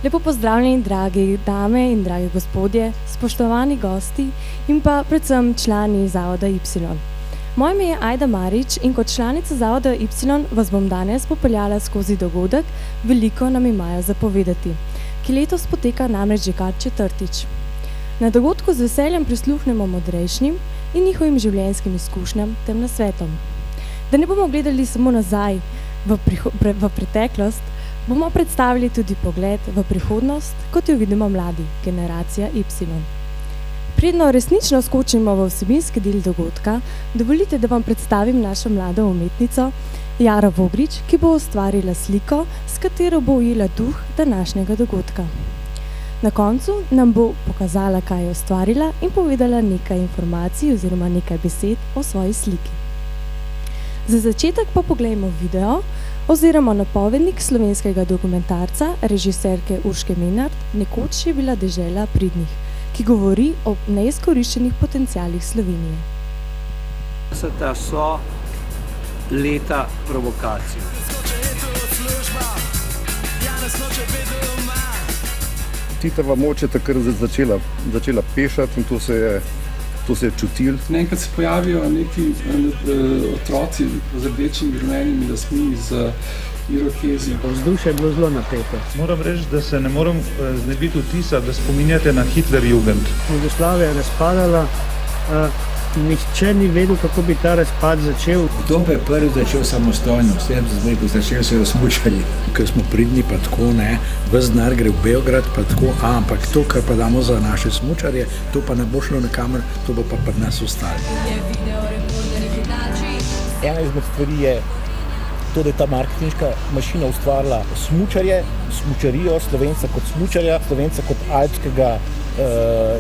Lepo pozdravljeni, dragi dame in dragi gospodje, spoštovani gosti in pa predvsem člani Zavoda Y. Moje ime je Ajda Marič in kot članica Zavoda Y vas bom danes popeljala skozi dogodek Veliko nam imajo zapovedati, ki letos poteka namreč že kar četrtič. Na dogodku z veseljem prisluhnemo modrejšnjim in njihovim življenjskim izkušnjam tem nasvetom. Da ne bomo gledali samo nazaj v preteklost, bomo predstavili tudi pogled v prihodnost, kot jo vidimo mladi, generacija Y. Predno resnično skočimo v vsebinski del dogodka, dovolite, da vam predstavim našo mlado umetnico Jaro Vogrič, ki bo ustvarila sliko, s katero bo ujela duh današnjega dogodka. Na koncu nam bo pokazala, kaj je ustvarila in povedala nekaj informacij oziroma nekaj besed o svoji sliki. Za začetek pa poglejmo video oziroma napovednik slovenskega dokumentarca režiserke Urške Menart Nekoč je bila dežela pridnih, ki govori o neizkoriščenih potencialih Slovenije. To so leta provokacij. Titova moč je takrat začela pešati in to se je čutil. Enkrat se pojavijo neki otroci z rdečimi rumenimi lasmi, z irokezi. Vzdušje je bilo zelo napeto. Moram reči, da se ne morem znebiti vtisa, da spominjate na Hitlerjugend. Jugoslavija je razpadala, nihče ni vedel, kako bi ta razpad začel. Kdo pa je prvi začel samostojno? Vsem začel se je smučanje. Ker smo pridni, pa tako ne, ves denar gre v Beograd, pa tako, ampak to, kar pa damo za naše smučarje, to pa ne bo šlo nikamer, to bo pa pri nas ostalo. Ena izmed stvari je to, da je ta marketinška mašina ustvarila smučarje, smučarijo, Slovenca kot smučarja, Slovenca kot alpskega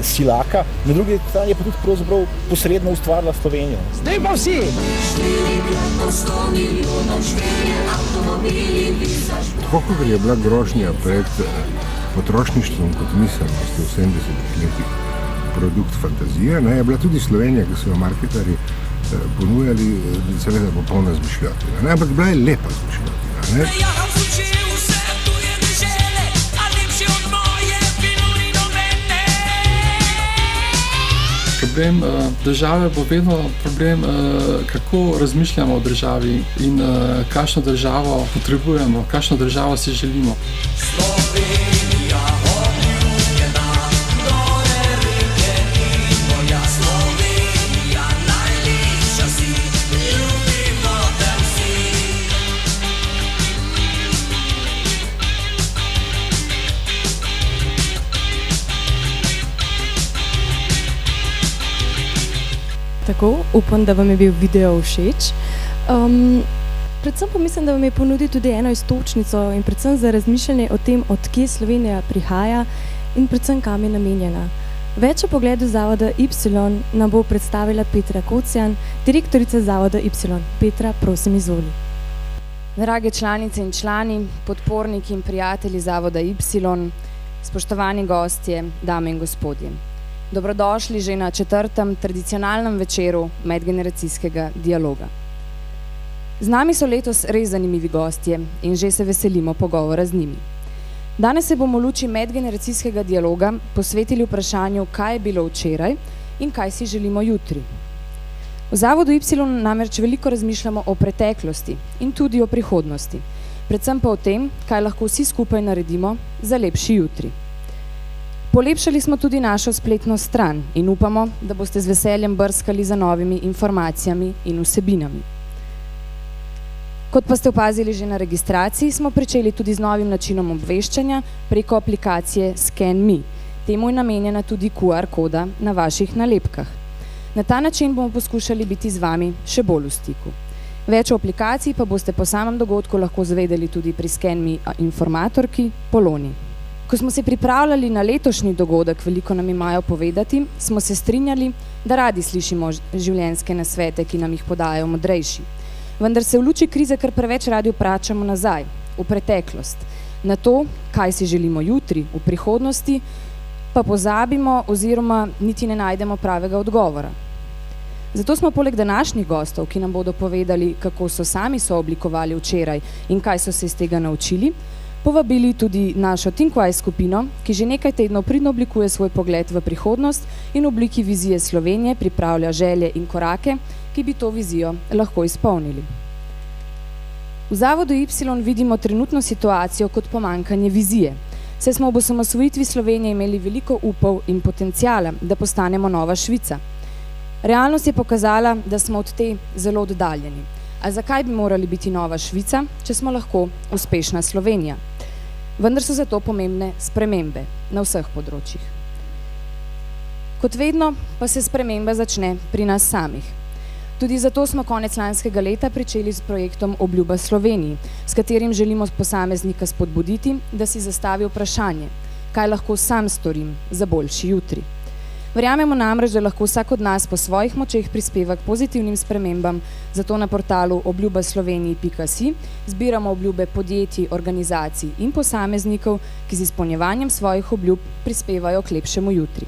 silaka, na drugi strani je pa tudi pravzaprav posredno ustvarila Slovenijo. Zdaj pa vsi! Tako kot je bila grožnja pred potrošništvom kot miselnost v 70-ih letih produkt fantazije, je bila tudi Slovenija, ki so jo marketarji ponujali, seveda popolna izmišljotina. Ampak bila je lepa izmišljotina. Problem države bo vedno problem, kako razmišljamo o državi in kakšno državo potrebujemo, kakšno državo si želimo. Tako, upam, da vam je bil video všeč. Predvsem pa mislim, da vam je ponudil tudi eno iztočnico in predvsem za razmišljanje o tem, od kje Slovenija prihaja in predvsem kam je namenjena. Več o pogledu Zavoda Y nam bo predstavila Petra Kocjan, direktorica Zavoda Y. Petra, prosim, izvoli. Drage članice in člani, podporniki in prijatelji Zavoda Y, spoštovani gostje, dame in gospodje. Dobrodošli že na 4. tradicionalnem večeru medgeneracijskega dialoga. Z nami so letos res zanimivi gostje in že se veselimo pogovora z njimi. Danes se bomo v luči medgeneracijskega dialoga posvetili vprašanju, kaj je bilo včeraj in kaj si želimo jutri. V Zavodu Y namreč veliko razmišljamo o preteklosti in tudi o prihodnosti, predvsem pa o tem, kaj lahko vsi skupaj naredimo za lepši jutri. Polepšali smo tudi našo spletno stran in upamo, da boste z veseljem brskali za novimi informacijami in vsebinami. Kot pa ste opazili že na registraciji, smo pričeli tudi z novim načinom obveščanja preko aplikacije ScanMe. Temu je namenjena tudi QR koda na vaših nalepkah. Na ta način bomo poskušali biti z vami še bolj v stiku. Več o aplikaciji pa boste po samem dogodku lahko zvedeli tudi pri ScanMe informatorki Poloni. Ko smo se pripravljali na letošnji dogodek Veliko nam imajo povedati, smo se strinjali, da radi slišimo življenjske nasvete, ki nam jih podajajo modrejši. Vendar se v luči krize kar preveč radi obračamo nazaj, v preteklost, na to, kaj si želimo jutri, v prihodnosti, pa pozabimo oziroma niti ne najdemo pravega odgovora. Zato smo poleg današnjih gostov, ki nam bodo povedali, kako so sami sooblikovali včeraj in kaj so se iz tega naučili, povabili tudi našo Thinkwise skupino, ki že nekaj tednov pridno oblikuje svoj pogled v prihodnost in v obliki vizije Slovenije pripravlja želje in korake, ki bi to vizijo lahko izpolnili. V Zavodu Y vidimo trenutno situacijo kot pomanjkanje vizije, saj smo ob osamosvojitvi Slovenije imeli veliko upov in potencijala, da postanemo nova Švica. Realnost je pokazala, da smo od te zelo oddaljeni. A zakaj bi morali biti nova Švica, če smo lahko uspešna Slovenija? Vendar so zato pomembne spremembe na vseh področjih. Kot vedno pa se sprememba začne pri nas samih. Tudi zato smo konec lanskega leta pričeli s projektom Obljuba Sloveniji, s katerim želimo posameznika spodbuditi, da si zastavi vprašanje, kaj lahko sam storim za boljši jutri. Verjamemo namreč, da lahko vsak od nas po svojih močeh prispeva k pozitivnim spremembam, zato na portalu obljubasloveniji.si zbiramo obljube podjetij, organizacij in posameznikov, ki z izpolnjevanjem svojih obljub prispevajo k lepšemu jutri.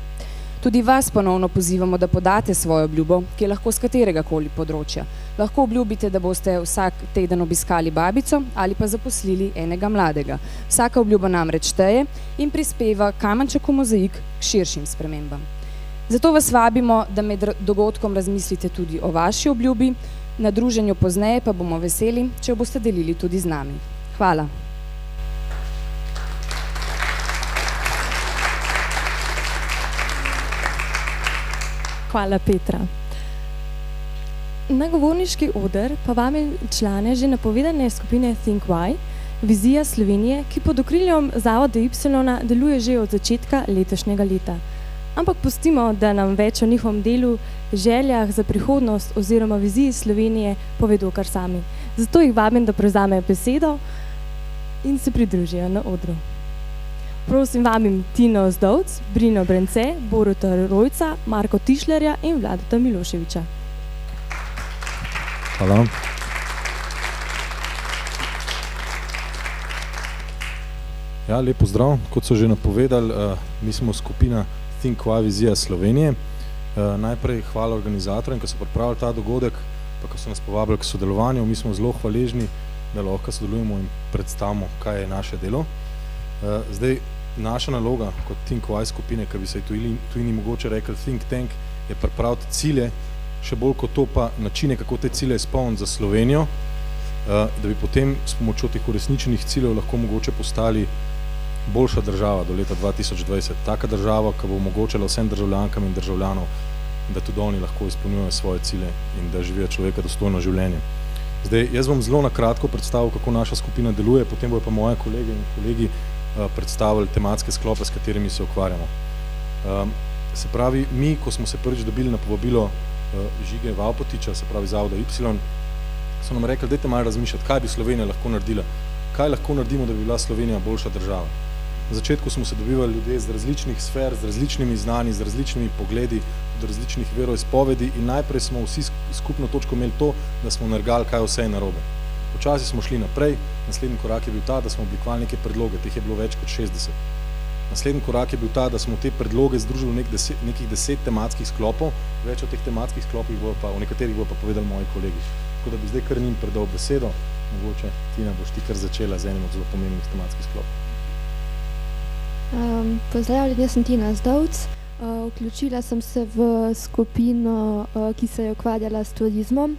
Tudi vas ponovno pozivamo, da podate svojo obljubo, ki je lahko z kateregakoli področja. Lahko obljubite, da boste vsak teden obiskali babico ali pa zaposlili enega mladega. Vsaka obljuba namreč šteje in prispeva kamenček v mozaik k širšim spremembam. Zato vas vabimo, da med dogodkom razmislite tudi o vaši obljubi, na druženju pozneje pa bomo veseli, če jo boste delili tudi z nami. Hvala. Hvala, Petra. Na govorniški oder pa vami člane že napovedane skupine Thinkwise, vizija Slovenije, ki pod okriljem Zavoda Y deluje že od začetka letošnjega leta. Ampak pustimo, da nam več o njihovem delu, željah za prihodnost oziroma viziji Slovenije povedo kar sami. Zato jih vabim, da prevzamejo besedo in se pridružijo na odru. Prosim vabim Tino Zdovc, Brino Brence, Boruta Rojca, Marko Tišlerja in Vladeta Miloševiča. Hvala. Ja, lep pozdrav. Kot so že napovedali, mi smo skupina Thinkwise vizija Slovenije. Najprej hvala organizatorjem, ki so pripravili ta dogodek, pa ko so nas povabili k sodelovanju. Mi smo zelo hvaležni, da lahko sodelujemo in predstavimo, kaj je naše delo. Zdaj, naša naloga kot Thinkwise skupine, ki bi se tujini mogoče rekli think tank, je pripraviti cilje, še bolj kot to pa načine, kako te cilje izpolniti za Slovenijo, da bi potem s pomočjo teh uresničenih ciljev lahko mogoče postali boljša država do leta 2020. Taka država, ki bo omogočila vsem državljankam in državljanom, da tudi oni lahko izpolnjujejo svoje cilje in da živijo človeka dostojno življenje. Zdaj, jaz bom zelo na kratko predstavil, kako naša skupina deluje, potem bojo pa moje kolege in kolegi predstavili tematske sklope, s katerimi se ukvarjamo. Se pravi, mi, ko smo se prvič dobili na povabilo Žige Valpotiča, se pravi Zavoda Y, so nam rekli, dajte malo razmišljati, kaj bi Slovenija lahko naredila, kaj lahko naredimo, da bi bila Slovenija boljša država. Na začetku smo se dobivali ljudje z različnih sfer, z različnimi znanji, z različnimi pogledi, od različnih veroizpovedi in najprej smo vsi skupno točko imeli to, da smo nergali, kaj vse je narobe. Počasi smo šli naprej, naslednji korak je bil ta, da smo oblikovali neke predloge, teh je bilo več kot 60. Naslednji korak je bil ta, da smo te predloge združili v nekih 10 tematskih sklopov, več od teh tematskih sklopih o nekaterih bo pa povedali moji kolegi. Tako da bi zdaj kar njim predal besedo, mogoče Tina boš ti kar začela z enim od zelo pomembnih tematskih sklopov. Pozdravljeni, jaz sem Tina Zdovc. Vključila sem se v skupino, ki se je ukvarjala s turizmom.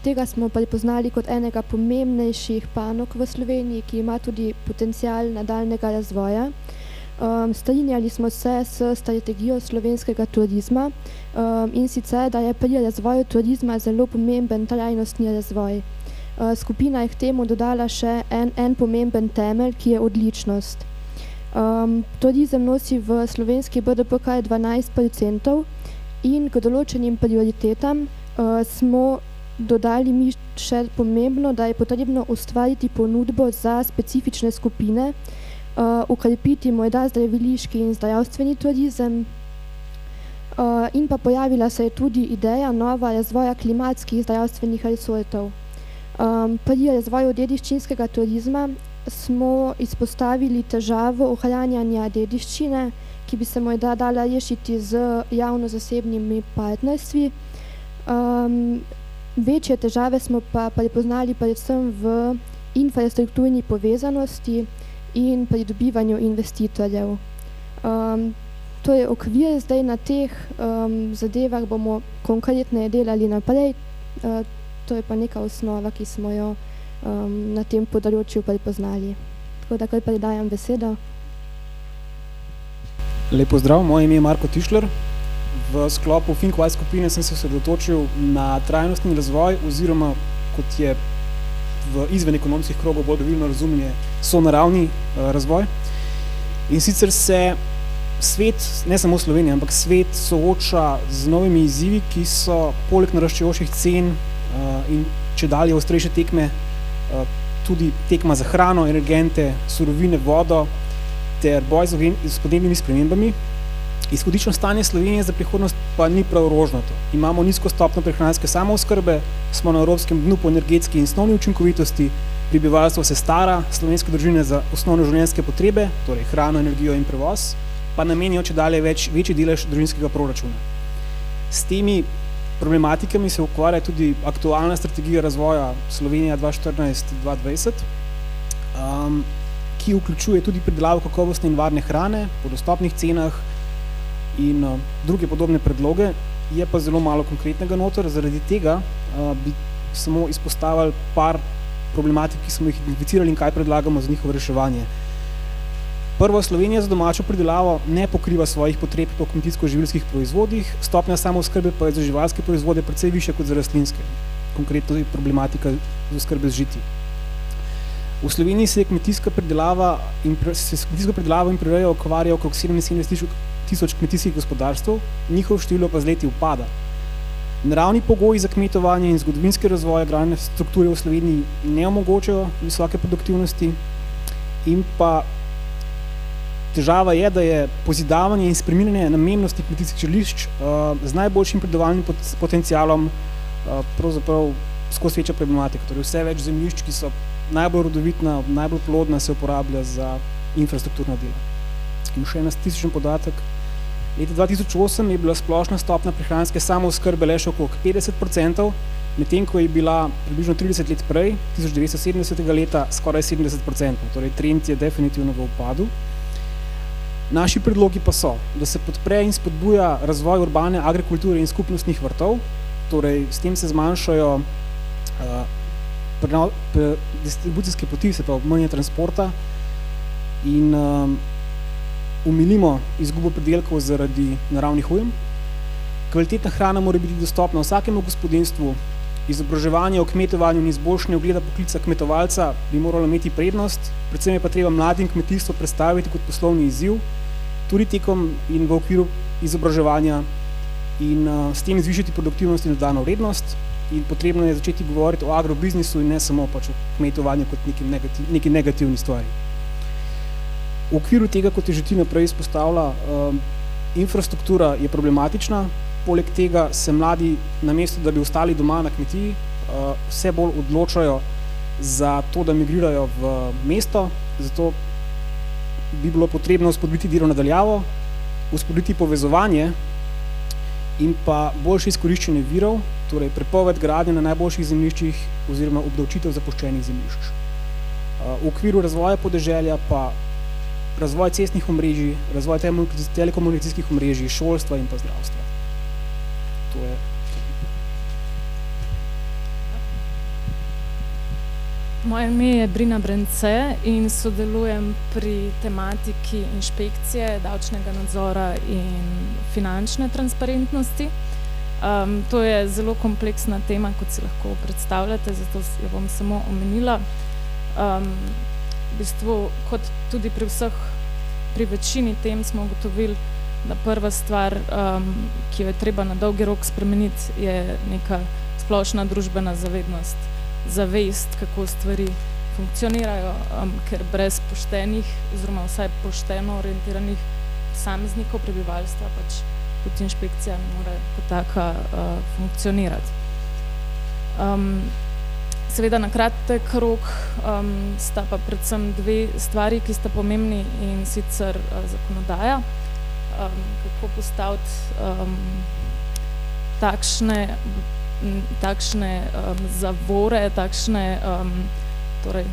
Tega smo prepoznali kot enega pomembnejših panog v Sloveniji, ki ima tudi potencial nadaljnega razvoja. Strinjali smo se s strategijo slovenskega turizma in sicer, da je pri razvoju turizma zelo pomemben trajnostni razvoj. Skupina je k temu dodala še en pomemben temelj, ki je odličnost. Turizem nosi v slovenski BDP kar 12% in k določenim prioritetam smo dodali mi še pomembno, da je potrebno ustvariti ponudbo za specifične skupine, ukrepiti morda zdraviliški in zdravstveni turizem in pa pojavila se je tudi ideja nova razvoja klimatskih zdravstvenih resortov. Pri razvoju dediščinskega turizma smo izpostavili težavo ohranjanja dediščine, ki bi se morda dala rešiti z javno-zasebnimi partnerstvi. Večje težave smo pa prepoznali predvsem v infrastrukturni povezanosti in pridobivanju investitorjev. To je okvir, zdaj na teh zadevah bomo konkretneje delali naprej, to je pa neka osnova, ki smo jo na tem področju prepoznali. Tako da kar predajam besedo. Lep pozdrav, moje ime je Marko Tišler. V sklopu Think Wise skupine sem se osredotočil na trajnostni razvoj oziroma, kot je v izven ekonomskih krogov bolj dovoljno razumljen, sonaravni razvoj. In sicer se svet, ne samo Slovenija, ampak svet sooča z novimi izzivi, ki so poleg naraščajočih cen in čedalje ostrejše tekme, tudi tekma za hrano, energente, surovine, vodo ter boj s podnebnimi spremembami. Izhodično stanje Slovenije za prihodnost pa ni prav rožnato. Imamo nizko stopnjo prehranske samooskrbe, smo na evropskem dnu po energetski in snovni učinkovitosti, prebivalstvo se stara, slovenske družine za osnovne življenjske potrebe, torej hrano, energijo in prevoz, pa namenijo čedalje večji delež družinskega proračuna. S temi problematikami se ukvarja tudi aktualna strategija razvoja Slovenija 2014-2020, ki vključuje tudi pridelavo kakovostne in varne hrane po dostopnih cenah in druge podobne predloge, je pa zelo malo konkretnega noter, zaradi tega bi samo izpostavili par problematik, ki smo jih identificirali in kaj predlagamo za njihovo reševanje. Prvo, Slovenija za domačo pridelavo ne pokriva svojih potreb po kmetijsko-živilskih proizvodih, stopnja samooskrbe pa je za živalske proizvode precej višja kot za rastlinske. Konkretno je problematika z oskrbe z žiti. V Sloveniji se kmetijska pridelava in prirejo ukvarja okrog 77 tisoč kmetijskih gospodarstv, njihov število pa z leti upada. Naravni pogoji za kmetovanje in zgodovinski razvoj agrarne strukture v Sloveniji ne omogočajo visoke produktivnosti in pa težava je, da je pozidavanje in spreminjanje namembnosti kmetijskih želišč z najboljšim pridelovalnim potencialom pravzaprav skozi večja problematika. Torej vse več zemljišč, ki so najbolj rodovitna, najbolj plodna, se uporablja za infrastrukturna dela. In še en statističen podatek. Leta 2008 je bila splošna stopnja prehranske samooskrbe le še okrog 50%, medtem ko je bila približno 30 let prej, 1970. leta, skoraj 70%. Torej trend je definitivno v upadu. Naši predlogi pa so, da se podpre in spodbuja razvoj urbane agrikulture in skupnostnih vrtov, torej s tem se zmanjšajo distribucijske poti, se pravi manj transporta in umilimo izgubo pridelkov zaradi naravnih ujm. Kvalitetna hrana mora biti dostopna vsakemu gospodinjstvu, izobraževanje o kmetovanju in izboljšanje ugleda poklica kmetovalca bi moralo imeti prednost, predvsem je pa treba mladim kmetijstvo predstaviti kot poslovni izziv, tudi tekom in v okviru izobraževanja in s tem zvišati produktivnost in dodano vrednost in potrebno je začeti govoriti o agrobiznisu in ne samo pač o kmetovanju kot neki negativni stvari. V okviru tega, kot je že ti naprej izpostavila, infrastruktura je problematična, poleg tega se mladi, namesto da bi ostali doma na kmetiji, vse bolj odločajo za to, da migrirajo v mesto, zato bi bilo potrebno spodbuditi delo nadaljavo, spodbuditi povezovanje in pa boljše izkoriščenje virov, torej prepoved gradnje na najboljših zemljiščih oziroma obdavčitev zapuščenih zemljišč. V okviru razvoja podeželja pa razvoj cestnih omrežij, razvoj telekomunikacijskih omrežij, šolstva in pa zdravstva. To je. Moje ime je Brina Brence in sodelujem pri tematiki inšpekcije, davčnega nadzora in finančne transparentnosti. To je zelo kompleksna tema, kot si lahko predstavljate, zato jo bom samo omenila. V bistvu, kot tudi pri večini tem smo ugotovili, da prva stvar, ki jo je treba na dolgi rok spremeniti, je neka splošna družbena zavednost, zavest, kako stvari funkcionirajo, ker brez poštenih, oziroma vsaj pošteno orientiranih posameznikov prebivalstva pač tudi inšpekcija ne more kot taka funkcionirati. Seveda na kratek rok sta pa predvsem dve stvari, ki sta pomembni, in sicer zakonodaja, kako postaviti takšne zavore, takšne torej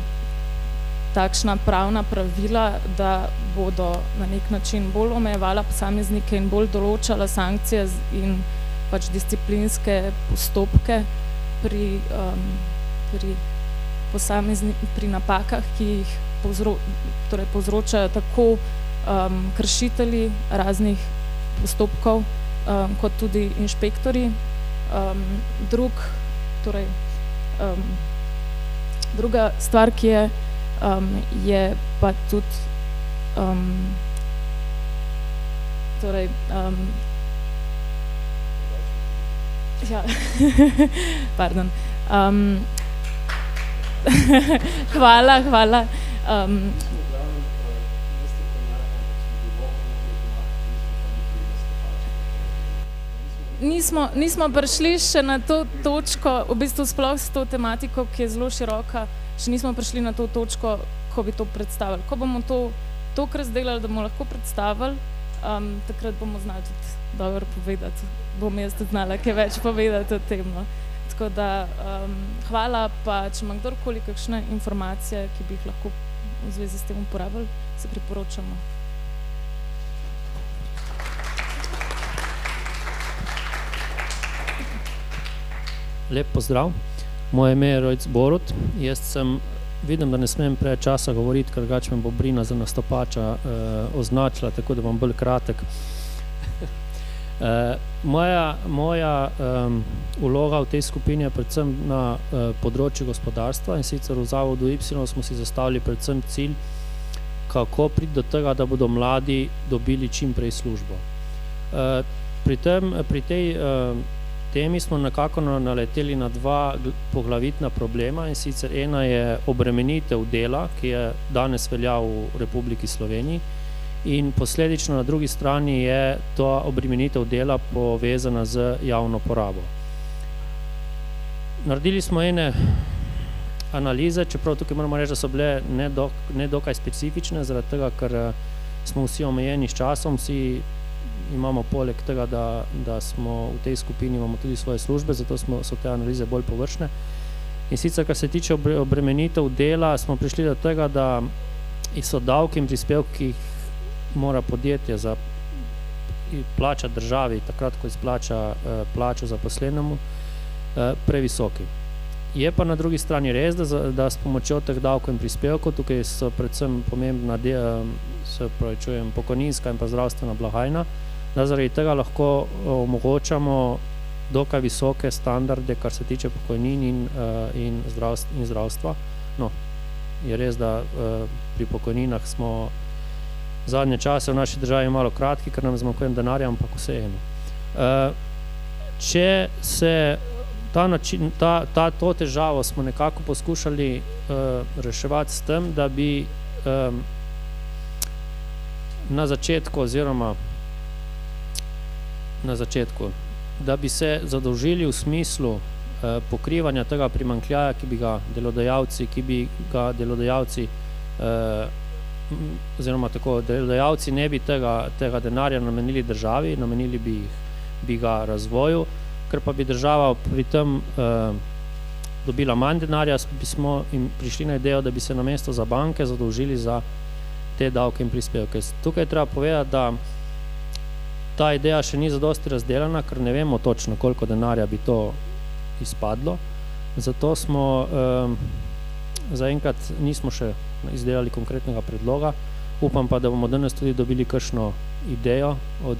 takšna pravna pravila, da bodo na nek način bolj omejevala posameznike in bolj določala sankcije in pač disciplinske postopke pri napakah, ki jih povzročajo tako kršitelji raznih postopkov, kot tudi inšpektorji. Druga stvar, ki je pa tudi ja, pardon. Hvala. Nismo prišli še na to točko, v bistvu sploh s to tematiko, ki je zelo široka, še nismo prišli na to točko, ko bi to predstavili. Ko bomo to razdelali, da bomo lahko predstavili, takrat bomo znali tudi dobro povedati. Bom jaz tudi znala kaj več povedati o tem. No. Tako da hvala, pa če ima kdorkoli kakšne informacije, ki bi jih lahko v zvezi s tem uporabili, se priporočamo. Lep pozdrav, moje ime je Rojc Borut, vidim, da ne smem preveč časa govoriti, ker drugače me bo Brina za nastopača označila, tako da bom bolj kratek. Moja vloga v tej skupini je predvsem na področju gospodarstva, in sicer v Zavodu Y smo si zastavili predvsem cilj, kako priti do tega, da bodo mladi dobili čim prej službo. Pri tej temi smo nekako naleteli na dva poglavitna problema, in sicer ena je obremenitev dela, ki je danes velja v Republiki Sloveniji, in posledično na drugi strani je ta obremenitev dela povezana z javno porabo. Naredili smo ene analize, čeprav tukaj moramo reči, da so bile ne dokaj specifične, zaradi tega, ker smo vsi omejeni s časom, vsi imamo poleg tega, da smo v tej skupini, imamo tudi svoje službe, zato so te analize bolj površne. In sicer, kar se tiče obremenitev dela, smo prišli do tega, da so davki in prispevki, ki jih mora podjetje za plačati državi, takrat, ko izplača plačo zaposlenemu, previsoki. Je pa na drugi strani res, da s pomočjo teh davkov in prispevkov, tukaj so predvsem pomembna pokojninska in pa zdravstvena blagajna, da zaradi tega lahko omogočamo dokaj visoke standarde, kar se tiče pokojnin in zdravstva. No, je res, da pri pokojninah smo zadnje čase v naši državi malo kratki, ker nam zmanjkuje denarja, ampak vseeno. Če se to težavo smo nekako poskušali reševati s tem, da bi na začetku, da bi se zadolžili v smislu pokrivanja tega primanjkljaja, ki bi ga delodajalci oziroma tako, delodajalci ne bi tega denarja namenili državi, namenili bi ga razvoju, ker pa bi država pri tem dobila manj denarja, bi smo prišli na idejo, da bi se namesto za banke zadolžili za te davke in prispevke. Tukaj je treba povedati, da ta ideja še ni zadosti razdelana, ker ne vemo točno, koliko denarja bi to izpadlo, zato smo zaenkrat nismo še izdelali konkretnega predloga. Upam pa, da bomo danes tudi dobili kakšno idejo od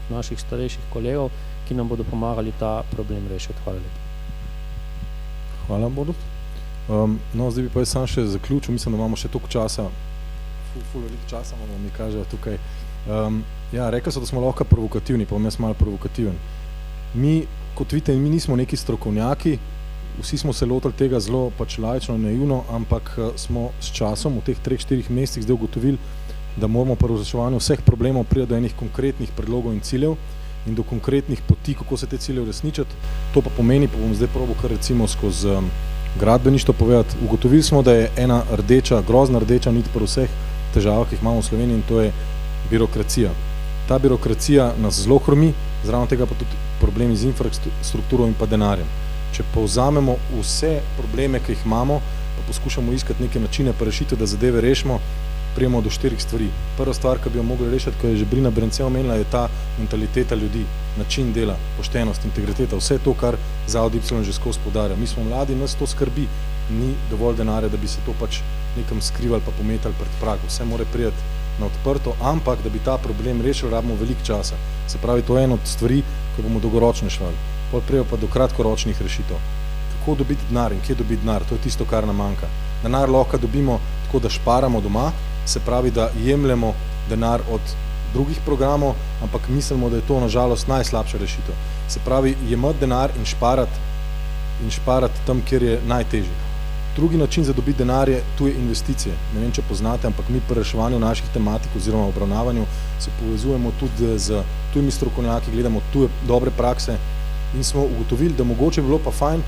naših starejših kolegov, ki nam bodo pomagali ta problem rešiti. Hvala lepa. Hvala, Borut. No, zdaj bi pa jaz sam še zaključil, mislim, da imamo še toliko časa, ful časa imamo, mi kažejo tukaj. Ja, rekel so, da smo lahko provokativni, pa bom jaz malo provokativen. Mi, kot vidite, mi nismo neki strokovnjaki, vsi smo se lotili tega zelo pač laično, naivno, ampak smo s časom v teh 3-4 mesecih zdaj ugotovili, da moramo pri razreševanju vseh problemov priti do enih konkretnih predlogov in ciljev in do konkretnih poti, kako se te cilje uresničiti. To pa pomeni, pa bom zdaj probal kar recimo skozi gradbeništvo povedati, ugotovili smo, da je ena grozna rdeča nit pri vseh težavah, ki jih imamo v Sloveniji, in to je birokracija. Ta birokracija nas zelo hromi, zraven tega pa tudi problemi z infrastrukturo in pa denarjem. Če povzamemo vse probleme, ki jih imamo, pa poskušamo iskati neke načine pa rešitev, da zadeve rešimo, prijemo do 4 stvari. Prva stvar, ki bi jo mogli rešiti, ko je že Brina Brence omenila, je ta mentaliteta ljudi, način dela, poštenost, integriteta, vse to, kar Zavod Y že skozi poudarja. Mi smo mladi, nas to skrbi, ni dovolj denarja, da bi se to pač nekam skrivali pa pometali pred prag. Vse mora priti na odprto, ampak da bi ta problem rešili, rabimo veliko časa. Se pravi, to je ena od stvari, ko bomo dolgoročno švali. Pol prejo pa do kratkoročnih rešitev. Kako dobiti denar in kje dobiti denar, to je tisto, kar nam manjka. Denar lahko dobimo tako, da šparamo doma, se pravi, da jemljemo denar od drugih programov, ampak mislimo, da je to nažalost najslabša rešitev. Se pravi, jemati denar in šparati tam, kjer je najtežje. Drugi način za dobiti denar je tuje investicije. Ne vem, če poznate, ampak mi pri reševanju naših tematik oziroma obravnavanju se povezujemo tudi z tujimi strokovnjaki, gledamo tuje dobre prakse in smo ugotovili, da mogoče bi bilo pa fajn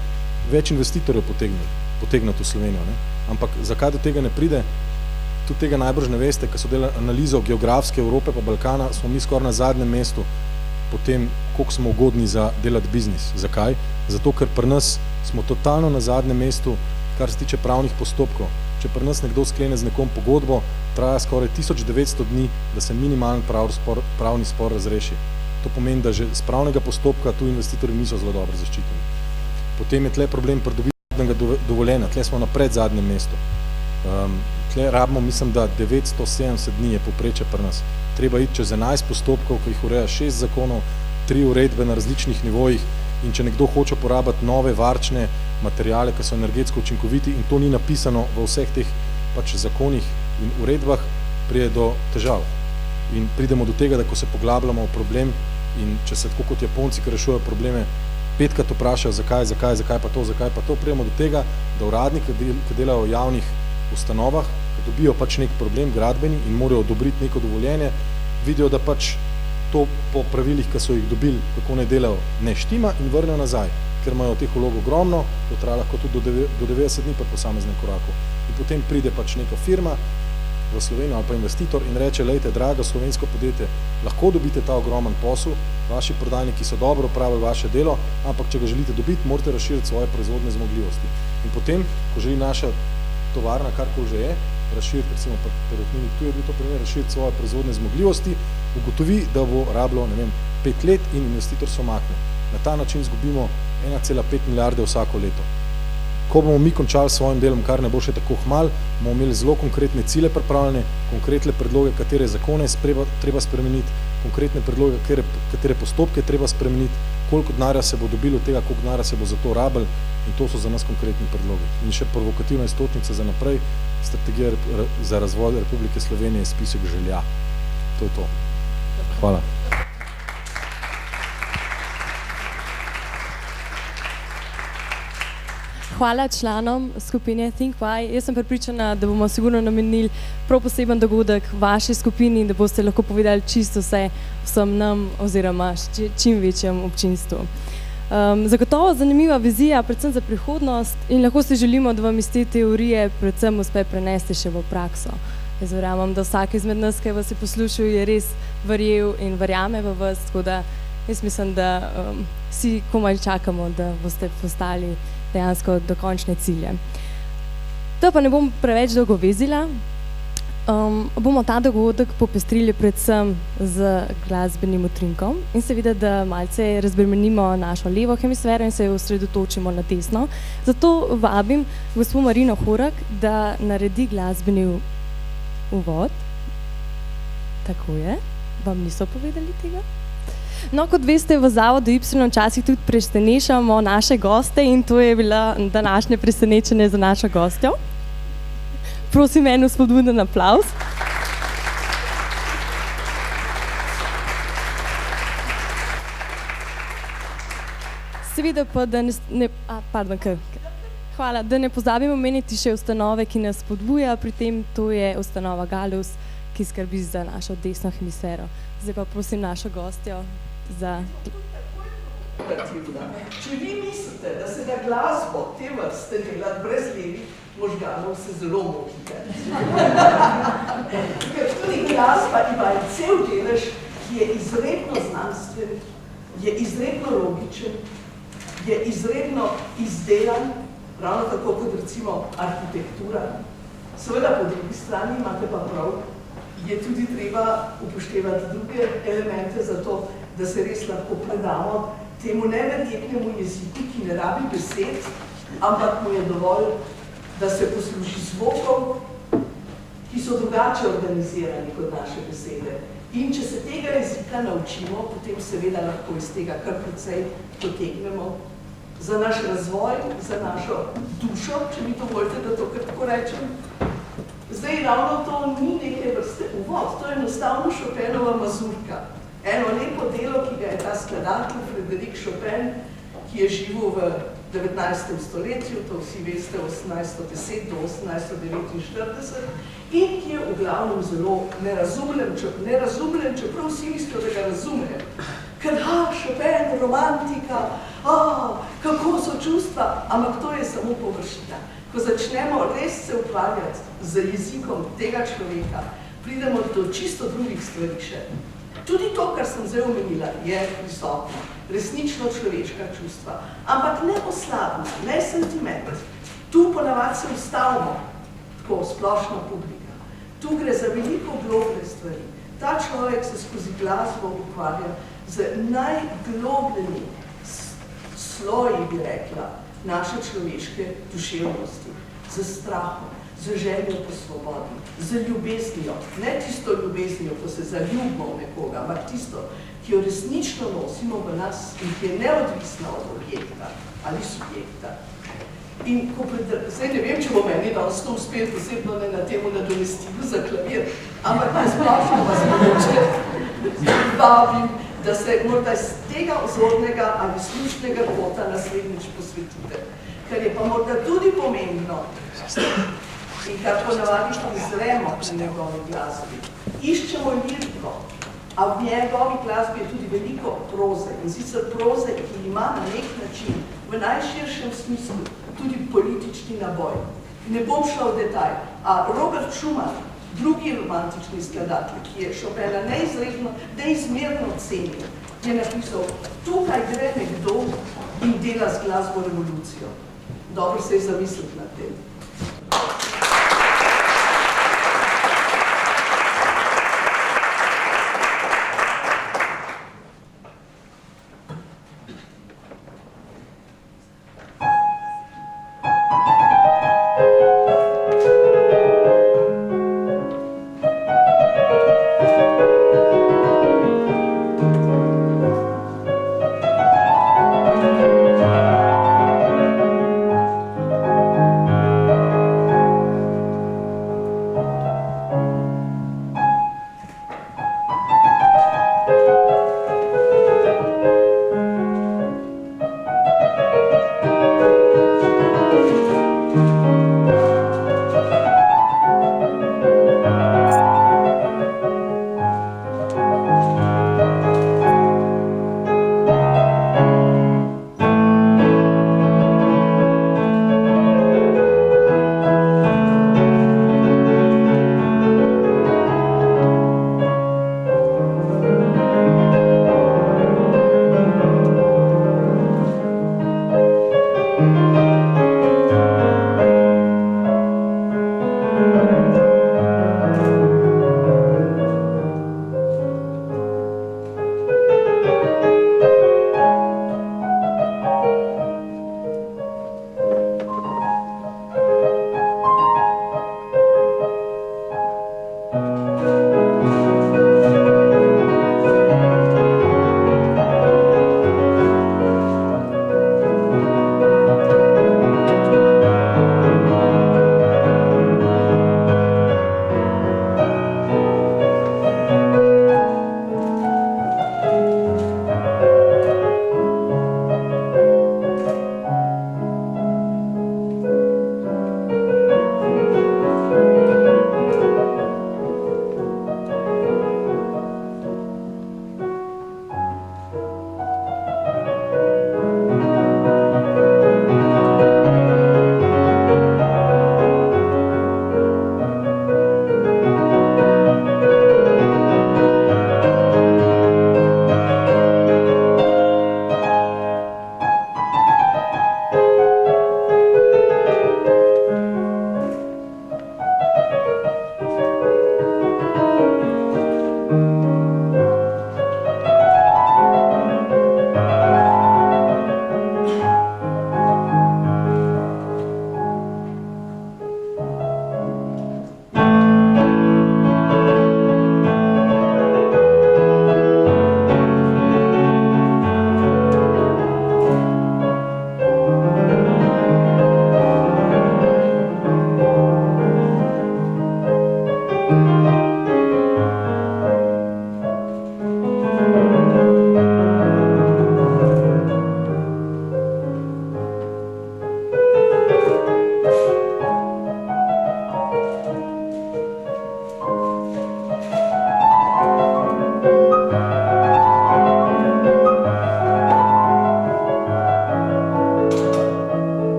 več investitorjev potegniti v Slovenijo. Ne? Ampak zakaj do tega ne pride? Tudi tega najbrž ne veste, ko so delali analizo geografske Evrope pa Balkana, smo mi skoraj na zadnjem mestu po tem, koliko smo ugodni za delati biznis. Zakaj? Zato, ker pri nas smo totalno na zadnjem mestu, kar se tiče pravnih postopkov. Če pri nas nekdo sklene z nekom pogodbo, traja skoraj 1900 dni, da se minimalen pravni spor razreši. To pomeni, da že z pravnega postopka tu investitorji niso zelo dobro zaščiteni. Potem je tle problem pridobitnega dovoljenja, tle smo na predzadnjem mestu. Tle rabimo, mislim, da 970 dni je povprečje pri nas. Treba iti čez 11 postopkov, ki jih ureja 6 zakonov, 3 uredbe na različnih nivojih in če nekdo hoče porabiti nove varčne materiale, ki so energetsko učinkoviti in to ni napisano v vseh teh pač zakonih in uredbah, pride do težav. In pridemo do tega, da ko se poglabljamo v problem in če se tako kot Japonci, ki rešujejo probleme, 5krat vprašajo, zakaj pa to, pridemo do tega, da uradniki, ki delajo v javnih ustanovah, ki dobijo pač nek problem gradbeni in morajo odobriti neko dovoljenje, vidijo, da pač to po pravilih, ki so jih dobili, kako ne delajo, ne štima in vrnejo nazaj, ker imajo teh vlog ogromno, to traja lahko tudi do 90 dni pri posameznem koraku. In potem pride pač neka firma v Slovenijo ali pa investitor in reče, lejte, drago slovensko podjetje, lahko dobite ta ogromen posel, vaši prodajniki so dobro opravili vaše delo, ampak če ga želite dobiti, morate razširiti svoje proizvodne zmogljivosti. In potem, ko želi naša tovarna, karkoli že je, razširiti, recimo Perutnini Ptuj je bil to primer, razširiti svoje proizvodne zmogljivosti, ugotovi, da bo rabilo, 5 let in investitor se umakne. Na ta način izgubimo 1,5 milijarde vsako leto. Ko bomo mi končali s svojim delom, kar ne bo še tako hmal, bomo imeli zelo konkretne cilje pripravljene, konkretne predloge, katere zakone treba spremeniti, konkretne predloge, katere postopke treba spremeniti, koliko denarja se bo dobilo tega, koliko denarja se bo za to rabili in to so za nas konkretni predlogi. In še provokativna istočnica za naprej, strategija za razvoj Republike Slovenije je spisek želja. To je to. Hvala. Hvala članom skupine Think Why. Jaz sem prepričana, da bomo sigurno namenili prav poseben dogodek vaši skupini in da boste lahko povedali čisto vsem nam oziroma čim večjem občinstvu. Zagotovo zanimiva vizija, predvsem za prihodnost in lahko si želimo, da vam iz te teorije predvsem uspe prenesti še v prakso. Jaz verjamem, da vsak izmed nas, ki vas je poslušal, je res verjel in verjame v vas, tako da jaz mislim, da vsi komaj čakamo, da boste postali dejansko do končne cilje. To pa ne bom preveč dolgo vezila. Bomo ta dogodek popestrili predvsem z glasbenim utrinkom in seveda, da malce razbremenimo našo levo hemisfero in se osredotočimo na desno. Zato vabim gospod Marino Horak, da naredi glasbeni uvod. Tako je. Vam niso povedali tega? No, kot veste, v Zavodu Y včasih tudi presenečamo naše goste in to je bila današnje presenečenje za našo gostjo. Prosim, en spodbuden aplavz. Seveda pa, hvala, da ne pozabimo omeniti še ustanove, ki nas spodbuja, pri tem to je ustanova Galus, ki skrbi za našo desno hemisfero. Zdaj pa prosim našo gostjo za... Če vi mislite, da se da glasbo te vrste delati brez levih možganov, se zelo motite. Ker tudi glasba ima cel delež, ki je izredno znanstven, je izredno logičen, je izredno izdelan ravno tako kot recimo arhitektura. Seveda po drugi strani imate pa prav, je tudi treba upoštevati druge elemente za to, da se res lahko predamo temu neverjetnemu jeziku, ki ne rabi besed, ampak mu je dovolj, da se posluši zvokov, ki so drugače organizirani kot naše besede. In če se tega jezika naučimo, potem seveda lahko iz tega kar precej potegnemo za naš razvoj, za našo dušo, če mi dovolite, da to kar tako rečem. Zdaj, ravno to ni neke vrste uvod, to je enostavno Chopinova mazurka. Eno lepo delo, ki ga je ta skladatelj Frédéric Chopin, ki je živel v 19. stoletju, to vsi veste, 1810 do 1849, in ki je v glavnem zelo nerazumljen, čeprav vsi mislijo, da ga razumejo. Ker, Chopin, romantika, kako so čustva, ampak to je samo površina. Ko začnemo res se ukvarjati z jezikom tega človeka, pridemo do čisto drugih stvari še. Tudi to, kar sem zdaj omenila, je prisotno, resnično človeška čustva, ampak ne osladna, ne sentiment. Tu ponavadi se ustavimo, tako splošna publika. Tu gre za veliko globlje stvari. Ta človek se skozi glasbo ukvarja z najglobljimi sloji, bi rekla, naše človeške duševnosti, z strahom, z željo po svobodi, z ljubeznijo, ne tisto ljubeznijo, ko se zaljubimo v nekoga, ampak tisto, ki jo resnično nosimo v nas in ki je neodvisna od objekta ali subjekta. In ko zdaj ne vem, če bo meni danes to uspel, posebno ne na temu nadomestilu za klavir, ampak na splošno vas mogoče vabim, da se morda iz tega ozornega ali slušnega kota naslednjič posvetite. Kar je pa morda tudi pomembno, in kar ponavadi izremo pri njegovi glasbi. Iščemo liriko, a v njegovi glasbi je tudi veliko proze, in sicer proze, ki ima na nek način, v najširšem smislu, tudi politični naboj. Ne bom šla v detalj, a Robert Schumann, drugi romantični skladatelj, ki je Chopina neizmerno cenil, je napisal, tukaj gre nekdo in dela z glasbo revolucijo. Dobro se je zamisliti nad tem.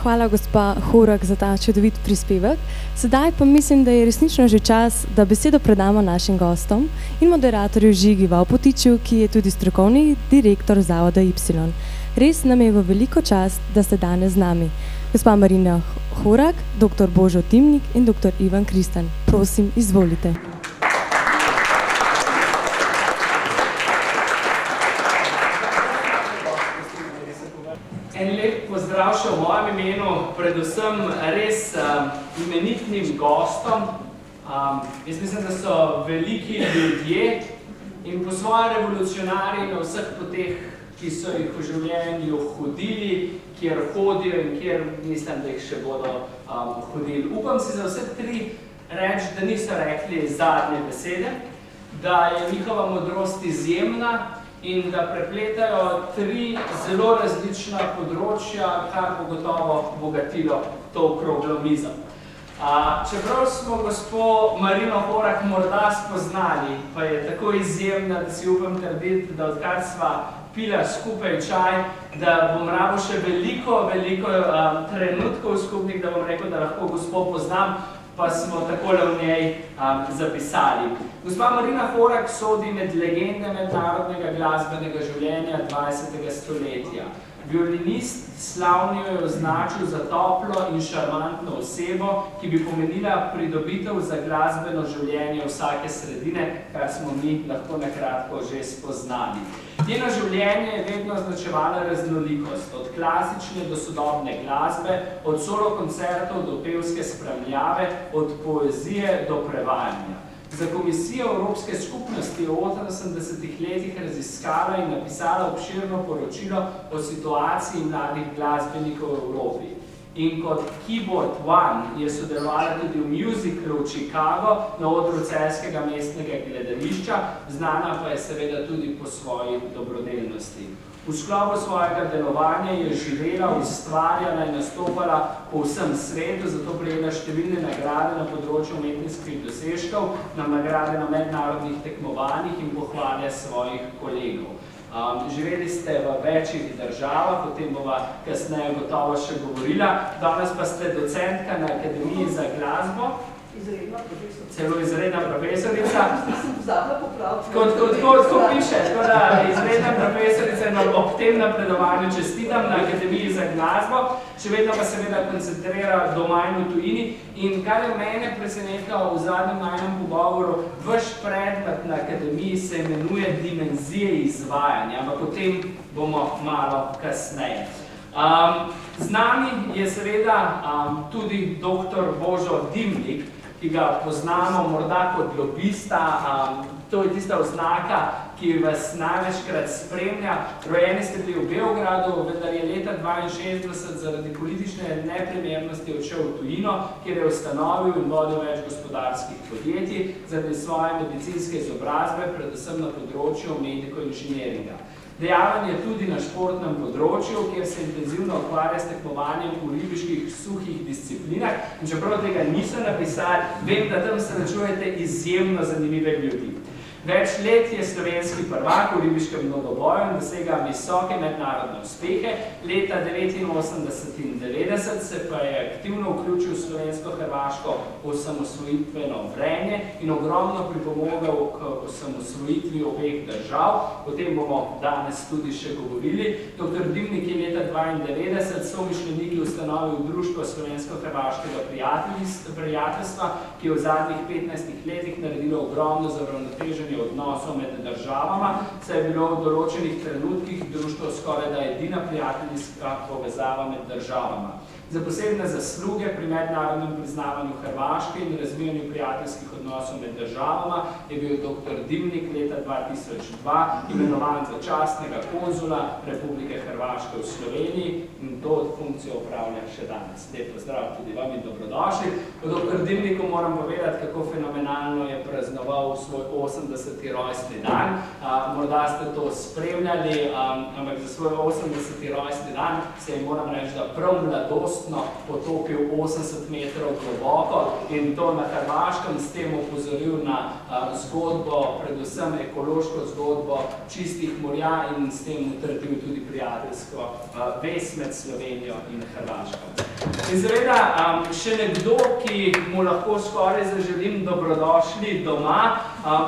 Hvala, gospa Horak, za ta čudovit prispevek. Sedaj pa mislim, da je resnično že čas, da besedo predamo našim gostom in moderatorju Žigi Vavpotiču, ki je tudi strokovni direktor Zavoda Y. Res nam je v veliko čast, da ste danes z nami. Gospa Marina Horak, dr. Božo Dimnik in dr. Ivan Kristan. Prosim, izvolite. En lep pozdrav še v mojem imenu, predvsem res imenitnim gostom. Jaz mislim, da so veliki ljudje in po svoje revolucionarji na vseh poteh, ki so jih v življenju hodili, kjer hodijo in kjer mislim, da jih še bodo hodili. Upam si za vse tri reči, da niso rekli zadnje besede, da je njihova modrost izjemna in da prepletajo tri zelo različna področja, kar bo gotovo bogatilo to okroglo mizo. Čeprav smo gospo Marino Horak morda spoznali, pa je tako izjemna, da si upam trditi, da odkar sva pila skupaj čaj, da bom rabil še veliko trenutkov skupnih, da bom rekel, da lahko gospo poznam, pa smo takole v njej zapisali. Gospa Marina Horak sodi med legende mednarodnega glasbenega življenja 20. stoletja. Violinist slavni jo je označil za toplo in šarmantno osebo, ki bi pomenila pridobitev za glasbeno življenje vsake sredine, kar smo mi lahko nakratko že spoznali. Njeno življenje je vedno označevala raznolikost, od klasične do sodobne glasbe, od solo koncertov do pevske spremljave, od poezije do prevajanja. Za Komisijo Evropske skupnosti je v 80 letih raziskala in napisala obširno poročilo o situaciji mladih glasbenikov v Evropi. In kot Keyboard One je sodelovala tudi v musiclu v Chicago na odru celjskega mestnega gledališča, znana pa je seveda tudi po svoji dobrodelnosti. V sklopu svojega delovanja je živela, ustvarjala in nastopala po vsem svetu, zato prejela številne nagrade na področju umetniških dosežkov, nagrade na mednarodnih tekmovanjih in pohvale svojih kolegov. Živeli ste v večjih državah, o tem bova kasneje gotovo še govorila. Danes pa ste docentka na Akademiji za glasbo. Izredna profesorica. Celo izredna profesorica. Sem pozabila popraviti. Tako piše, tako da izredna profesorica in ob tem napredovanju čestitam na Akademiji za glasbo, še vedno pa seveda koncentrira doma in v tujini. In kar je mene presenetilo v zadnjem najnem pogovoru, vaš predmet na Akademiji se imenuje dimenzije izvajanja, ampak o tem bomo malo kasneje. Z nami je seveda tudi dr. Božo Dimnik, ki ga poznamo morda kot lobista. To je tista oznaka, ki vas največkrat spremlja. Rojeni ste bili v Beogradu, vendar je leta 1962 zaradi politične neprimernosti odšel v tujino, kjer je ustanovil in vodil več gospodarskih podjetij zaradi svoje medicinske izobrazbe, predvsem na področju mediko-inženiringa. Dejaven je tudi na športnem področju, kjer se intenzivno ukvarja s tekmovanjem v ribiških suhih disciplinah. In čeprav tega niso napisali, vem, da tam srečujete izjemno zanimive ljudi. Več let je slovenski prvak v ribiškem mnogoboju in dosega visoke mednarodne uspehe. Leta 1989 in 90 se pa je aktivno vključil v slovensko-hrvaško osamosvojitveno vrenje in ogromno pripomogel k osamosvojitvi obeh držav. O tem bomo danes tudi še govorili. Dr. Dimnik je leta 1992 somišljeniki ustanovil Društvo slovensko-hrvaškega prijateljstva, ki je v zadnjih 15 letih naredilo ogromno za uravnoteženje odnosov med državama, saj je bilo v določenih trenutkih društvo skorajda edina prijateljska povezava med državama. Za posebne zasluge pri mednarodnem priznavanju Hrvaške in razvijanju prijateljskih odnosov med državama je bil dr. Dimnik leta 2002 imenovan za častnega konzula Republike Hrvaške v Sloveniji in to funkcijo opravlja še danes. Lep pozdrav tudi vam in dobrodošli. O dr. Dimniku moram povedati, kako fenomenalno je praznoval svoj 80. rojstni dan. Morda ste to spremljali, ampak za svoj 80. rojstni dan se jim moram reči, da prav mladost potopil 80 metrov globoko in to na Hrvaškem, s tem opozoril na zgodbo, predvsem ekološko zgodbo čistih morja in s tem utrdil tudi prijateljsko vez med Slovenijo in Hrvaško. In seveda, še nekdo, ki mu lahko skoraj zaželim dobrodošli doma,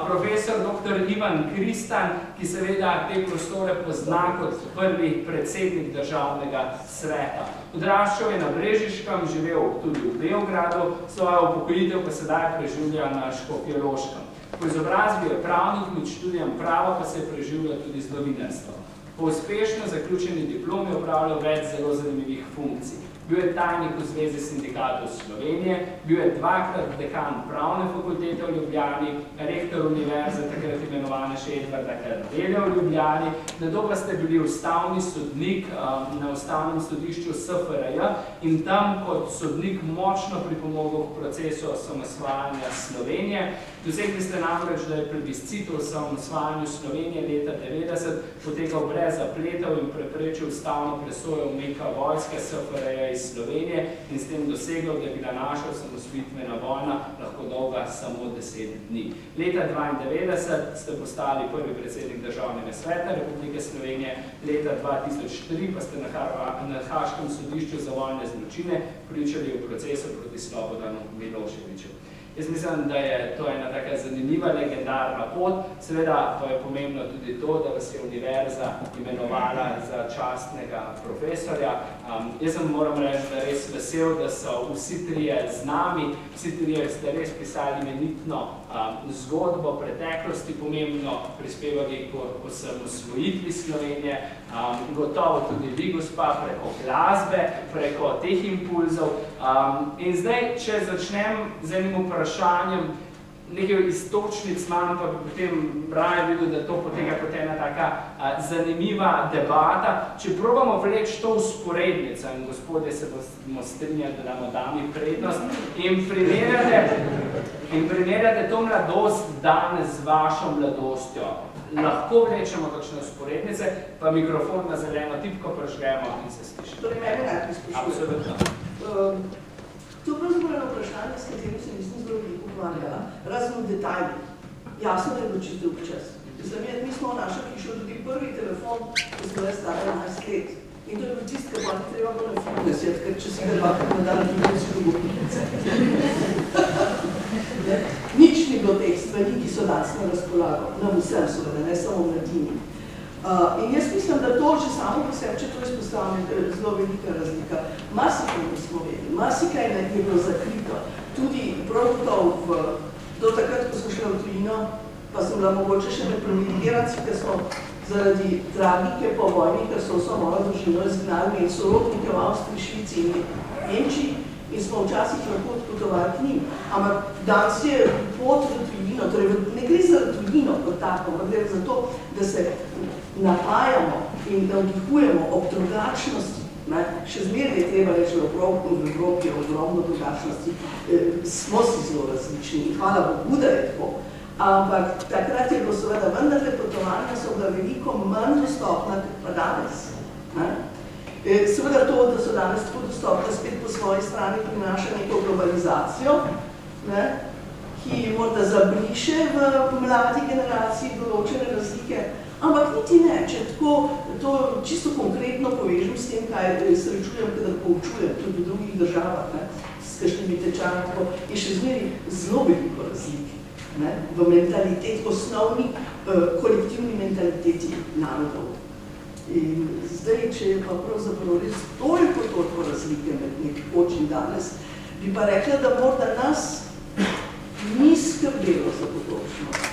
profesor dr. Ivan Kristan, ki seveda te prostore pozna kot prvi predsednik državnega sveta. Odraščal je na Brežiškem, živel tudi v Beogradu, svojo upokojitev pa sedaj preživlja na Škofjeloškem. Po izobrazbi je pravnik, med študijem prava pa se je preživljal tudi z novinarstvom. Po uspešno zaključeni diplomi je opravljal več zelo zanimivih funkcij. Bil je tajnik v Zvezi sindikatov Slovenije, bil je dvakrat dekan Pravne fakultete v Ljubljani, rektor univerze, takrat imenovane še Edvarda Kardelja v Ljubljani, nato pa ste bili ustavni sodnik na Ustavnem sodišču SFRJ in tam kot sodnik močno pripomogel k procesu osamosvajanja Slovenije. Dosegli ste namreč, da je plebiscit o osamosvajanju Slovenije leta 1990 potekal brez zapletov in preprečil ustavno presojo umika vojske SFRJ iz Slovenije in s tem dosegel, da je bila naša osamosvojitvena vojna lahko dolga samo 10 dni. Leta 1992 ste postali prvi predsednik Državnega sveta Republike Slovenije, leta 2003 pa ste na Haaškem sodišču za vojne zločine pričali v procesu proti Slobodanu Miloševiću. Jaz mislim, da je to ena taka zanimiva, legendarna pot. Seveda pa je pomembno tudi to, da vas je univerza imenovala za častnega profesorja. Jaz sem moram reči, da res vesel, da so vsi trije z nami. Vsi trije ste res pisali imenitno zgodbo preteklosti, pomembno prispevali k osamosvojitvi Slovenije. Gotovo tudi vi, gospa, preko glasbe, preko teh impulzov. In zdaj, če začnem z enim vprašanjem, nekaj istočnic imam, pa potem raje videl, da to poteka kot ena taka zanimiva debata. Če probamo vleči to vzporednico, in gospodje se bomo strinjali, da damo dami prednost, in primerjate to mladost danes z vašo mladostjo. Lahko vlečemo kakšne vzporednice, pa mikrofon na zeleno tipko prežgemo in se slišimo. Torej, mene najprej sprašujem. Absolutno. To je pravzaprav vprašanje, s katerim se nisem zelo veliko ukvarjala, razen v detajlih. Jasno, da je odločitev v čas. Mi smo v našo hišo tudi prvi telefon, ko smo le stara 11 let. In to je bil tist, ker pa ni treba bilo na fitness, ker če si ga dvakrat na dan, tudi si drugo fitness. Nič ni bilo teh stvari, ki so danes na razpolago. Nam vsem seveda, ne samo mladini. In jaz mislim, da to že samo po sebi, če to izpostavljam, je zelo velika razlika. Marsikaj nismo vedeli, marsikaj je bilo zakrito. Tudi prav do takrat, ko smo šli v tujino, pa sem bila mogoče še neprivilegiranci, ker smo zaradi tragike po vojni, ker so vso mojo družino izgnali in sorodnike v Avstriji, Švici in Nemčiji, in smo včasih lahko odpotovali k njim. Ampak danes je pot v tujino, torej ne gre za tujino kot tako, ampak gre za to, da se napajamo in da vdihujemo ob drugačnosti. Še zmeraj je treba reči, v Evropi je ogromno drugačnosti, smo si zelo različni in hvala Bogu, da je tako. Ampak takrat je bilo seveda vendarle potovanja so bila veliko manj dostopna, kot pa danes. Seveda to, da so danes tako dostopne, spet po svoji strani prinaša neko globalizacijo, ki morda zabriše v mladi generaciji določene razlike, ampak niti ne, če tako to čisto konkretno povežem s tem, kaj srečujem, kadar poučujem tudi v drugih državah, s kakšnimi tečaji, je še zmeri zelo veliko razlik v mentaliteti, osnovni kolektivni mentaliteti narodov. In zdaj, če je pa pravzaprav res toliko razlike med nekoč in danes, bi pa rekla, da morda nas ni skrbelo za bodočnost.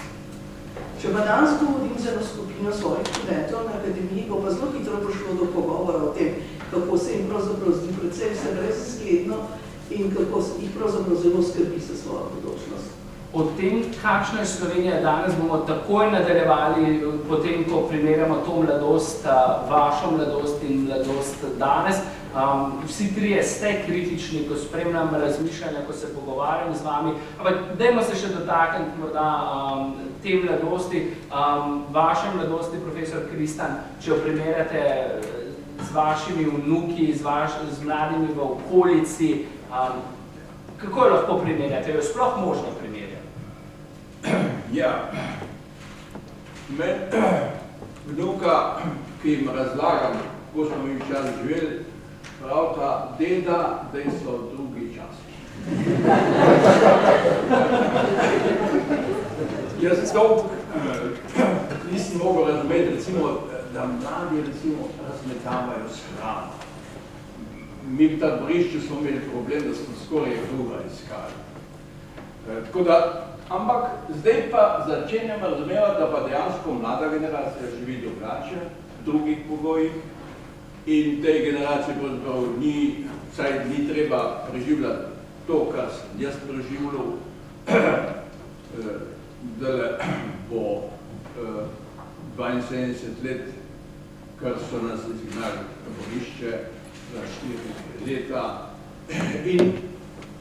Če pa danes govorim z eno skupino svojih študentov na akademiji, bo pa zelo hitro prišlo do pogovora o tem, kako se jim pravzaprav zdi predvsem vse brezizgledno in kako jih pravzaprav zelo skrbi za svojo bodočnost. O tem, kakšna je Slovenija danes, bomo takoj nadaljevali, potem, ko primerjamo to mladost, vašo mladost in mladost danes. Vsi trije ste kritični, ko spremljam razmišljanja, ko se pogovarjam z vami, ampak dajmo se še dotakniti morda te mladosti, vaše mladosti, profesor Kristan, če jo primerjate z vašimi vnuki, z mladimi v okolici, kako jo lahko primerjate? Jo sploh možno primerjati? Ja, vnuka, ki jim razlagam, kako smo mi včasih živeli, pravita, deda, da so drugi časi. Jaz to nisem mogel razumeti, recimo, da mladi recimo razmetavajo hrano. Mi v taborišču smo imeli problem, da smo skoraj kruha iskali. Tako da, ampak zdaj pa začenjamo razumevati, da pa dejansko mlada generacija živi drugače, v drugih pogojih in tej generaciji pravzaprav ni treba preživljati to, kar sem jaz preživljal, da bo 72 let, kar so nas izgnali v taborišče za 4 leta. In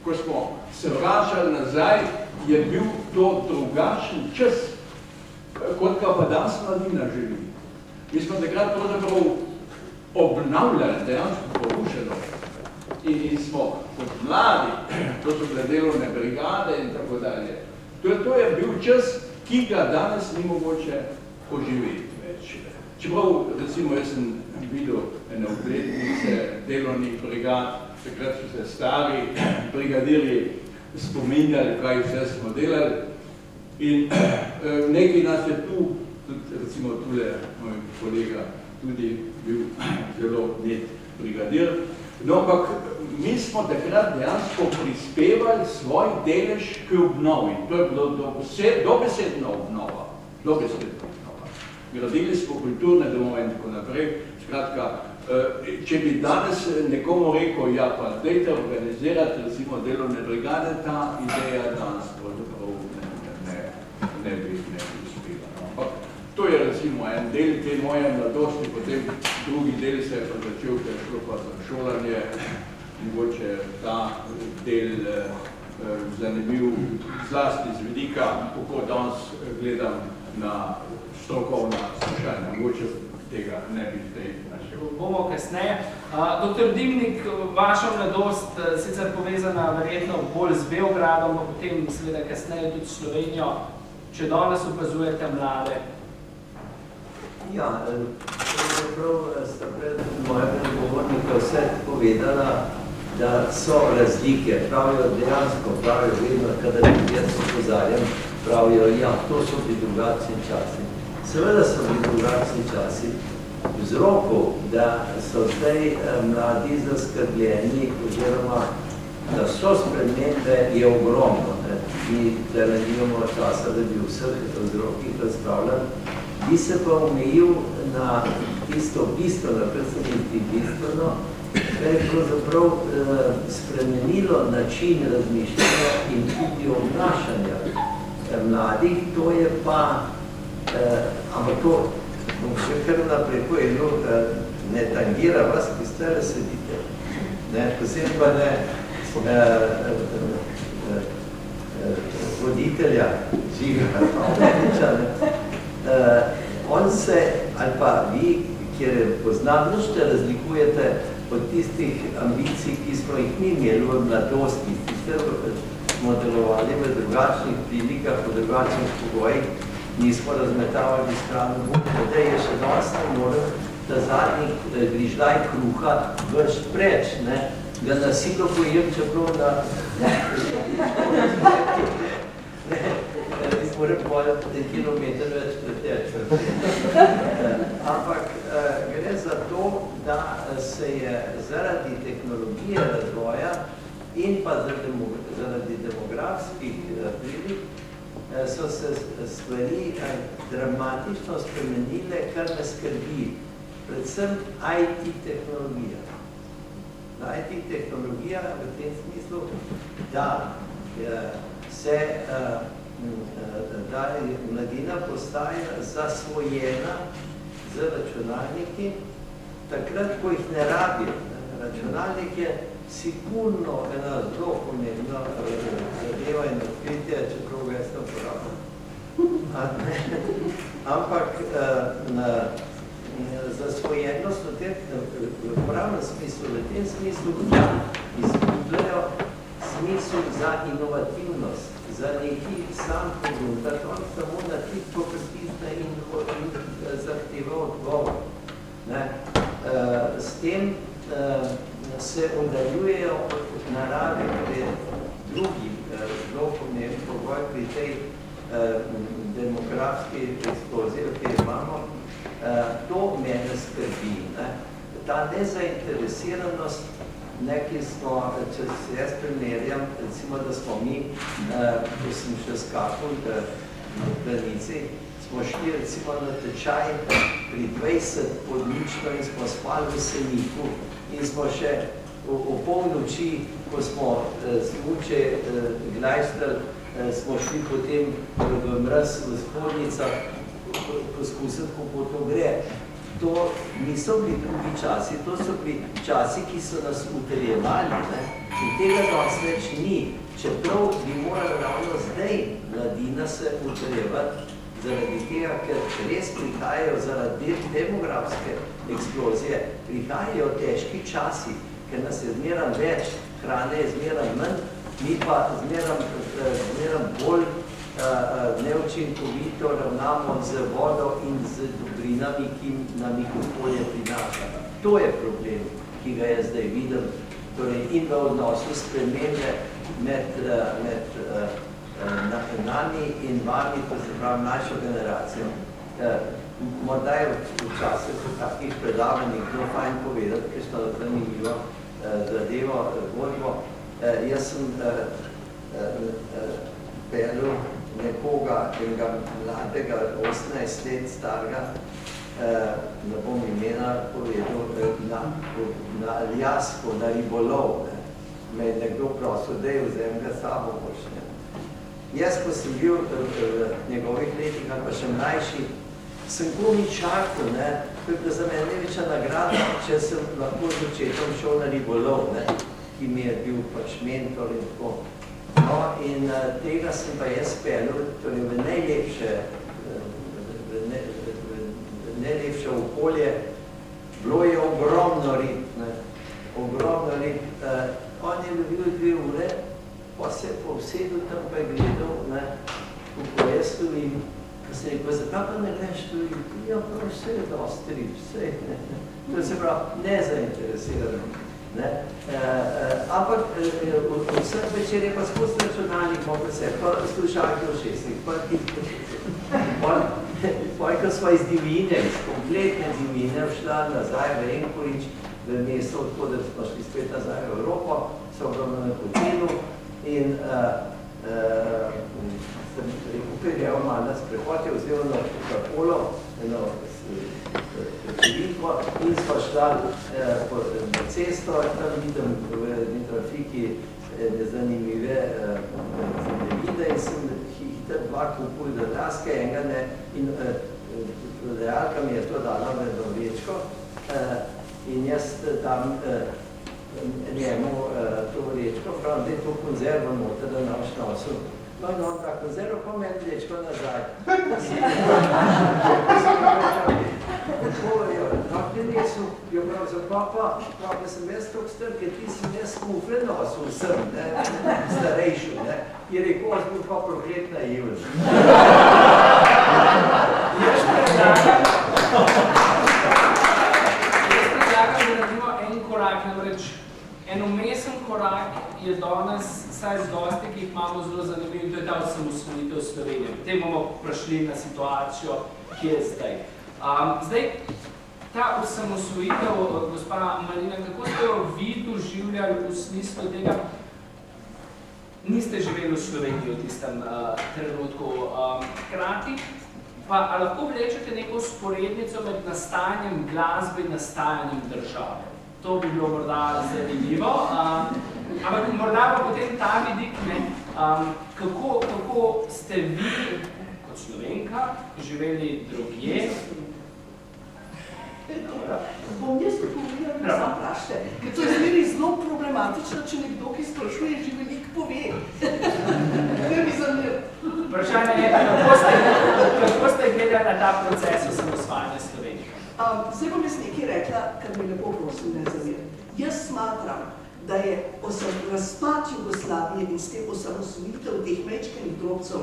ko smo se vračali nazaj, je bil to drugačen čas, kot ga pa danes mladina živi. Mi smo takrat pravzaprav obnavljali, dejansko porušeno. In smo kot mladi, to so bile delovne brigade in tako dalje. To je bil čas, ki ga danes ni mogoče oživeti več. Čeprav, recimo, jaz sem videl ene obletnice delovnih brigad, takrat so se stari brigadirji spominjali, kaj vse smo delali. In nekaj nas je tu, recimo tule moj kolega, tudi bil zelo net brigadir. No, ampak mi smo takrat dejansko prispevali svoj delež k obnovi. To je bilo dobesedna obnova. Gradili smo kulturne domove in tako naprej. Skratka, če bi danes nekomu rekel, ja, pa dajte organizirati recimo delovne brigade, ta ideja danes pravzaprav ne bi uspela. Ampak to je recimo en del te moje mladosti, potem drugi del se je pa začel, ker je šlo pa za šolanje, mogoče ta del zanimiv zlasti z vidika, kako danes gledam na strokovna slušanja, mogoče tega ne bi zdaj našel. Bomo kasneje. Dr. Dimnik, vaša mladost sicer povezana verjetno bolj z Beogradom, pa potem seveda kasneje tudi s Slovenijo, če danes opazujete mlade. Ja, pravzaprav sta pred moja pregovornika vse povedala, da so razlike, pravijo dejansko, pravijo vedno, kadar jaz opozarjam, pravijo, ja, to so bili drugačni časi. Seveda so bili drugačni časi. Vzrokov, da so zdaj mladi zaskrbljeni, oziroma da so spremembe, je ogromno. Mi tle nimamo časa, da bi vseh vzrokih razpravljali. Bi se pa omejil na tisto bistveno, predvsem bistveno, kar je pravzaprav spremenilo način razmišljanja in tudi obnašanja mladih, to je pa, ampak to bom še kar naprej povedal, ne tangira vas, ki ste sedite, posebej pa ne voditelja Žiga, on se, ali pa vi, kjer poznavnošte razlikujete od tistih ambicij, ki smo jih mi imeli v mladosti, sicer smo delovali v drugačnih prilikah, v drugačnih pogojih, nismo razmetavali strano buke, da je še danes ne morem, da zadnjih grižljaj kruha vrš preč, ga na silo pojem, čeprav da moram pojeti kilometer več preteč. Ampak gre za to, da se je zaradi tehnologije razvoja in pa zaradi demografskih prilik so se stvari dramatično spremenile, kar me skrbi. Predvsem IT tehnologija. IT tehnologija v tem smislu, da se da mladina postaja zasvojena z računalniki, takrat, ko jih ne rabijo. Računalnik je sigurno ena zelo pomembna zadeva in odkritje, čeprav ga jaz ne uporabljam. Ampak zasvojenost v pravnem smislu, v tem smislu, da izgubljajo smisel za inovativnost, za neki sam pogum, da on samo na tipko pritisne in zahteva odgovor. S tem se oddaljujejo od narave, ker je drugi zelo pomemben pogoj pri tej demografski eksploziji, ki imamo, to mene skrbi. Ta nezainteresiranost, ki smo, če se jaz primerjam, recimo, da smo mi, ko sem še skakal v planici, smo šli recimo na tečaj pri 20 podnično in smo spali v Seniku in smo še v polnoči, ko smo smuče glajstali, smo šli potem v mraz v spodnicah poskusiti, kako to gre. To niso bili drugi časi, to so bili časi, ki so nas utrjevali, in tega danes več ni. Čeprav bi morali ravno zdaj mladina se utrjevati, zaradi tega, ker res prihajajo zaradi demografske eksplozije, prihajajo težki časi, ker nas je zmeram več, hrane je zmeram manj, mi pa zmeram bolj neučinkovito ravnamo z vodo in z dobrinami, ki nam jih okolje prinaša. To je problem, ki ga jaz zdaj vidim, in v odnosu spremembe med nami in vami, to se pravi našo generacijo. Morda je včasih v takih predavanjih zelo fajn povedati, ker so zanimivo zadevo, zgodbo. Jaz sem pelil nekoga, enega mladega, 18 let starega, ne bom imena povedal, na Aljasko, na ribolov. Me je nekdo prosil, da je vzem ga sabo počne. Jaz, ko sem bil v njegovih letih, ali pa še mlajši, sem komi čakal, to je bila za mene največja nagrada, če sem lahko z očetom šel na ribolov, ki mi je bil pač mentor in tako. No, in tega sem pa jaz pelil, torej v najlepše okolje. Bilo je ogromno rib, ogromno rib. On je dobil 2 ure, pa se je povsedil tam, pa je gledal, kako jaz stojim. Pa se je rekel, zakaj pa ne greš stojim? Ja, pa vse je dosti rib, vse je. To se pravi, nezainteresirano. Ampak vseh večer je pa skozi računalnik mogel se, pa slušalke v šestih, pa ko sva iz divine, iz kompletne divine šla nazaj v Enkurič, v mesto, tako da smo šli spet nazaj v Evropo, so ogromno na hotelu in sem rekel, peljal malo na sprehod, je vzel na Coca-Colo, eno veliko in sva šla na cesto, tam vidim v trafiki nezanimive zemljevide in sem hitro 2 kupil do daske, enega ne, in prodajalka mi je to dala v vrečko in jaz tam njemu to vrečko, pravim, da je to konzervo noter, da naš nosil. No, in on ta konzervo, pa meni vrečko nazaj. Jo pravzaprav pa sem jaz tok star, ker ti sem jaz kufe nosil vsem, starejši, je rekel, jaz bil pa proklet naiven. Jaz predlagam, da naredimo en korak, namreč en umesen korak je danes, saj z gosti, ki jih imamo zelo zanimiv, to je ta osamosvojitev Slovenije. Potem bomo prišli na situacijo, ki je zdaj. Zdaj, ta osamosvojitev, gospa Marina, kako ste jo vi doživljali v smislu tega? Niste živeli v Sloveniji v tistem trenutku. Hkrati pa lahko vlečete neko sporednico med nastajanjem glasbe in nastajanjem države. To bi bilo morda zanimivo, ampak morda pa potem ta vidik, kako ste vi kot Slovenka živeli drugje. Bom jaz povedal, da sam vprašajte, ker to je zmeri zelo problematično, če nekdo, ki sprašuje, že veliko pove. Ne bi zamir. Vprašanje je, kako ste gledali na ta proces osamosvajanja Slovenije? Zdaj bom jaz nekaj rekla, kar mi lepo prosim, ne zamir. Jaz smatram, da je razpad Jugoslavije in s tem osamosvojitev teh majčkenih drobcev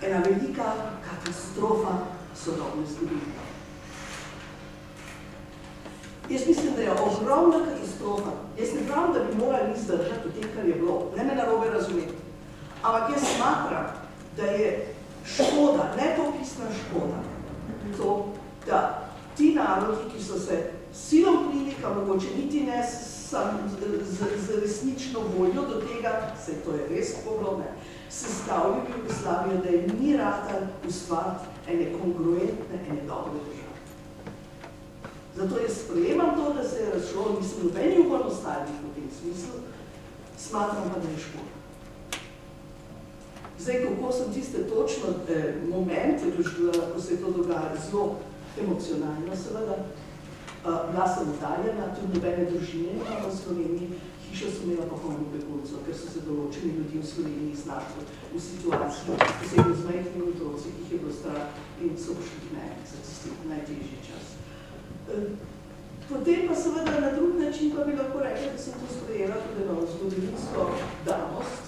ena velika katastrofa sodobne zgodovine. Jaz mislim, da je ogromna katastrofa katastrofa. Jaz ne pravim, da bi morali izdržati v tem, kar je bilo, ne me narobe razumeti. Ampak jaz smatram, da je škoda, nepopisna škoda, to, da ti narodi, ki so se silom prilika, mogoče niti ne z resnično voljo do tega, saj to je res problem, sestavljali v Jugoslavijo, da je ni ratal ustvariti ene kongruentne, ene dobre države. Zato jaz sprejemam to, da se je razšlo, nisem nobeni upal ostalih v tem smislu, smatram pa, da je škoda. Zdaj, kako sem tiste točno momente doživljala, ko se je to dogaja, zelo emocionalno seveda, bila sem udaljena, tudi nobene družine v Sloveniji, hišo sem imela popolno beguncev, ker so se določeni ljudi v Sloveniji znašli v situaciji, posebno z majhnimi otroci, ki jih je bilo strah in so pošli za tisti najtežji čas. Potem pa seveda na drug način pa bi lahko rekla, da sem to sprejela tudi na zgodovinsko danost,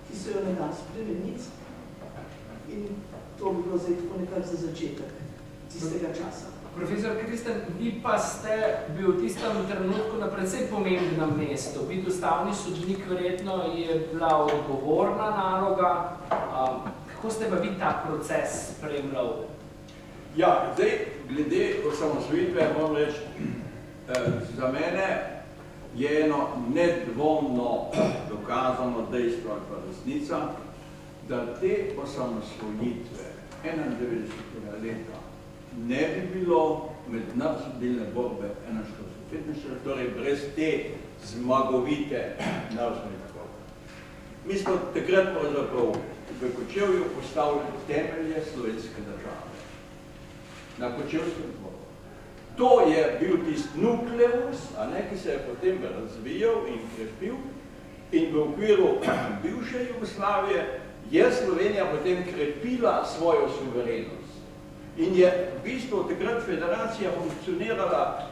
ki se jo ne da spremeniti. In to bi bilo zdaj tako nekak za začetek tistega časa. Profesor Kristen, vi pa ste bil v tistem trenutku na precej pomembnem mestu. Biti ustavni sodnik verjetno je bila odgovorna naloga. Kako ste pa vi ta proces spremljal? Ja, zdaj, glede osamosvojitve, moram reči, za mene je eno nedvomno dokazano dejstvo ali pa resnica, da te osamosvojitve 91. leta ne bi bilo mednarodne borbe 1945, torej brez te zmagovite narodne borbe. Mi smo takrat pravzaprav v Kočevju postavili temelje slovenske države. Na Kočevskem dvoru. To je bil tisti nukleus, ki se je potem razvijal in krepil, in v okviru bivše Jugoslavije je Slovenija potem krepila svojo suverenost. In je v bistvu takrat federacija funkcionirala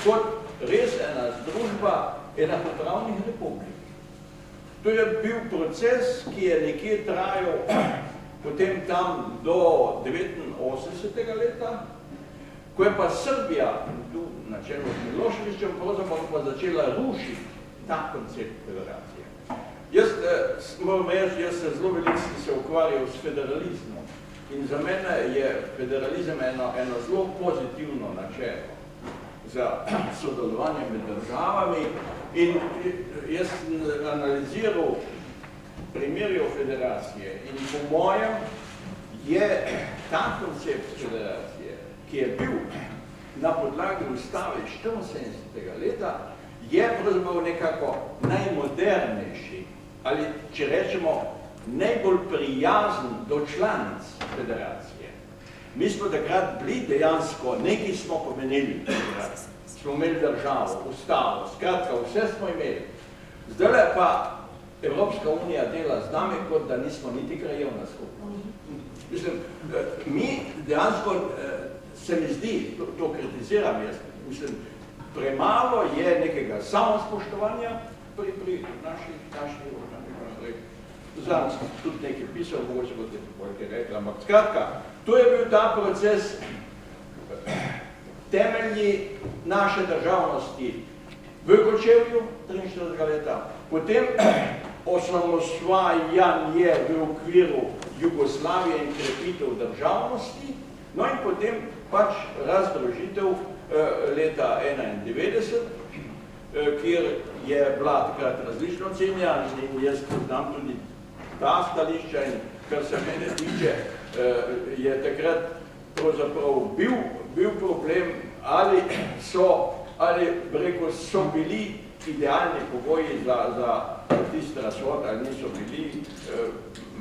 kot res ena združba enakopravnih republik. To je bil proces, ki je nekje trajal potem tam do 89. leta, ko je pa Srbija, tu na čelu z Miloševićem, pravzaprav pa začela rušiti ta koncept federacije. Moram reči, jaz se zelo veliko se ukvarjal s federalizmom. In za mene je federalizem eno zelo pozitivno načelo za sodelovanje med državami in jaz analiziral primerjo federacije in po mojem je ta koncept federacije, ki je bil na podlagi ustave 74. leta, je pravzaprav nekako najmodernejši ali, če rečemo, najbolj prijazen do članic federacije. Mi smo takrat bili dejansko, nekaj smo pomenili federacijo. Smo imeli državo, ustavo, skratka, vse smo imeli. Zdajle pa Evropska unija dela z nami, kot da nismo niti krajevna skupnost. Mislim, mi dejansko, se mi zdi, to kritiziram jaz, mislim, premalo je nekega samospoštovanja pri naših Zdaj sem tudi nekaj pisal, mogoče boste nekaj rekli, ampak skratka, to je bil ta proces temelji naše državnosti v Kočevju 43. leta, potem osamosvajanje v okviru Jugoslavije in krepitev državnosti, no in potem pač razdružitev leta 91, kjer je bila takrat različno ocenjena in jaz poznam tudi ta stališča in kar se mene tiče, je takrat pravzaprav bil problem, ali so bili idealni pogoji za tisti razhod, ali niso bili.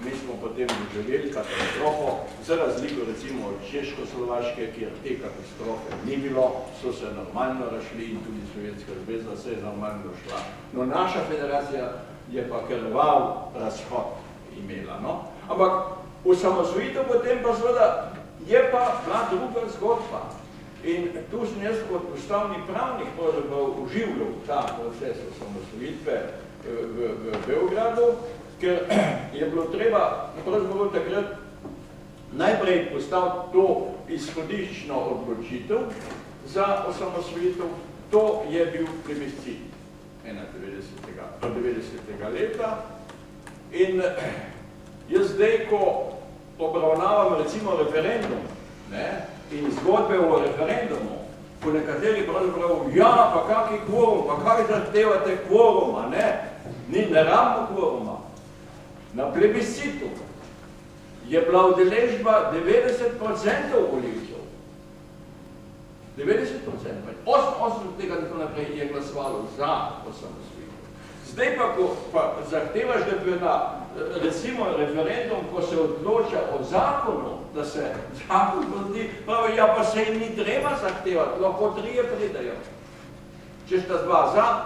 Mi smo potem doživeli katastrofo, za razliko recimo od Češko-Slovaške, kjer te katastrofe ni bilo, so se normalno razšli in tudi Sovjetska zveza se je normalno šla. No, naša federacija je pa krvav razhod imela, no. Ampak osamosvojitev potem pa seveda je pa bila druga zgodba. In tu sem jaz kot ustavni pravnik oživljal ta proces osamosvojitve v Beogradu, ker je bilo treba pravzaprav takrat najprej postaviti to izhodiščno odločitev za osamosvojitev, To je bil plebiscit 91. leta in jaz zdaj, ko obravnavam recimo referendum, ne, in zgodbe o referendumu, ko nekateri pravzaprav, ja, pa kaki kvorum, pa kaj zahtevate kvoruma, ne rabimo kvoruma. Na plebiscitu je bila udeležba 90% volivcev. 90%. 88% tega tako naprej je glasovalo za osamosvojitev. Zdaj pa, ko pa zahtevaš, da bi na recimo referendum, ko se odloča o zakonu, da se zakon zgodi, pravi, ja pa se jim ni treba zahtevati, lahko 3 pridejo. Če sta 2 za,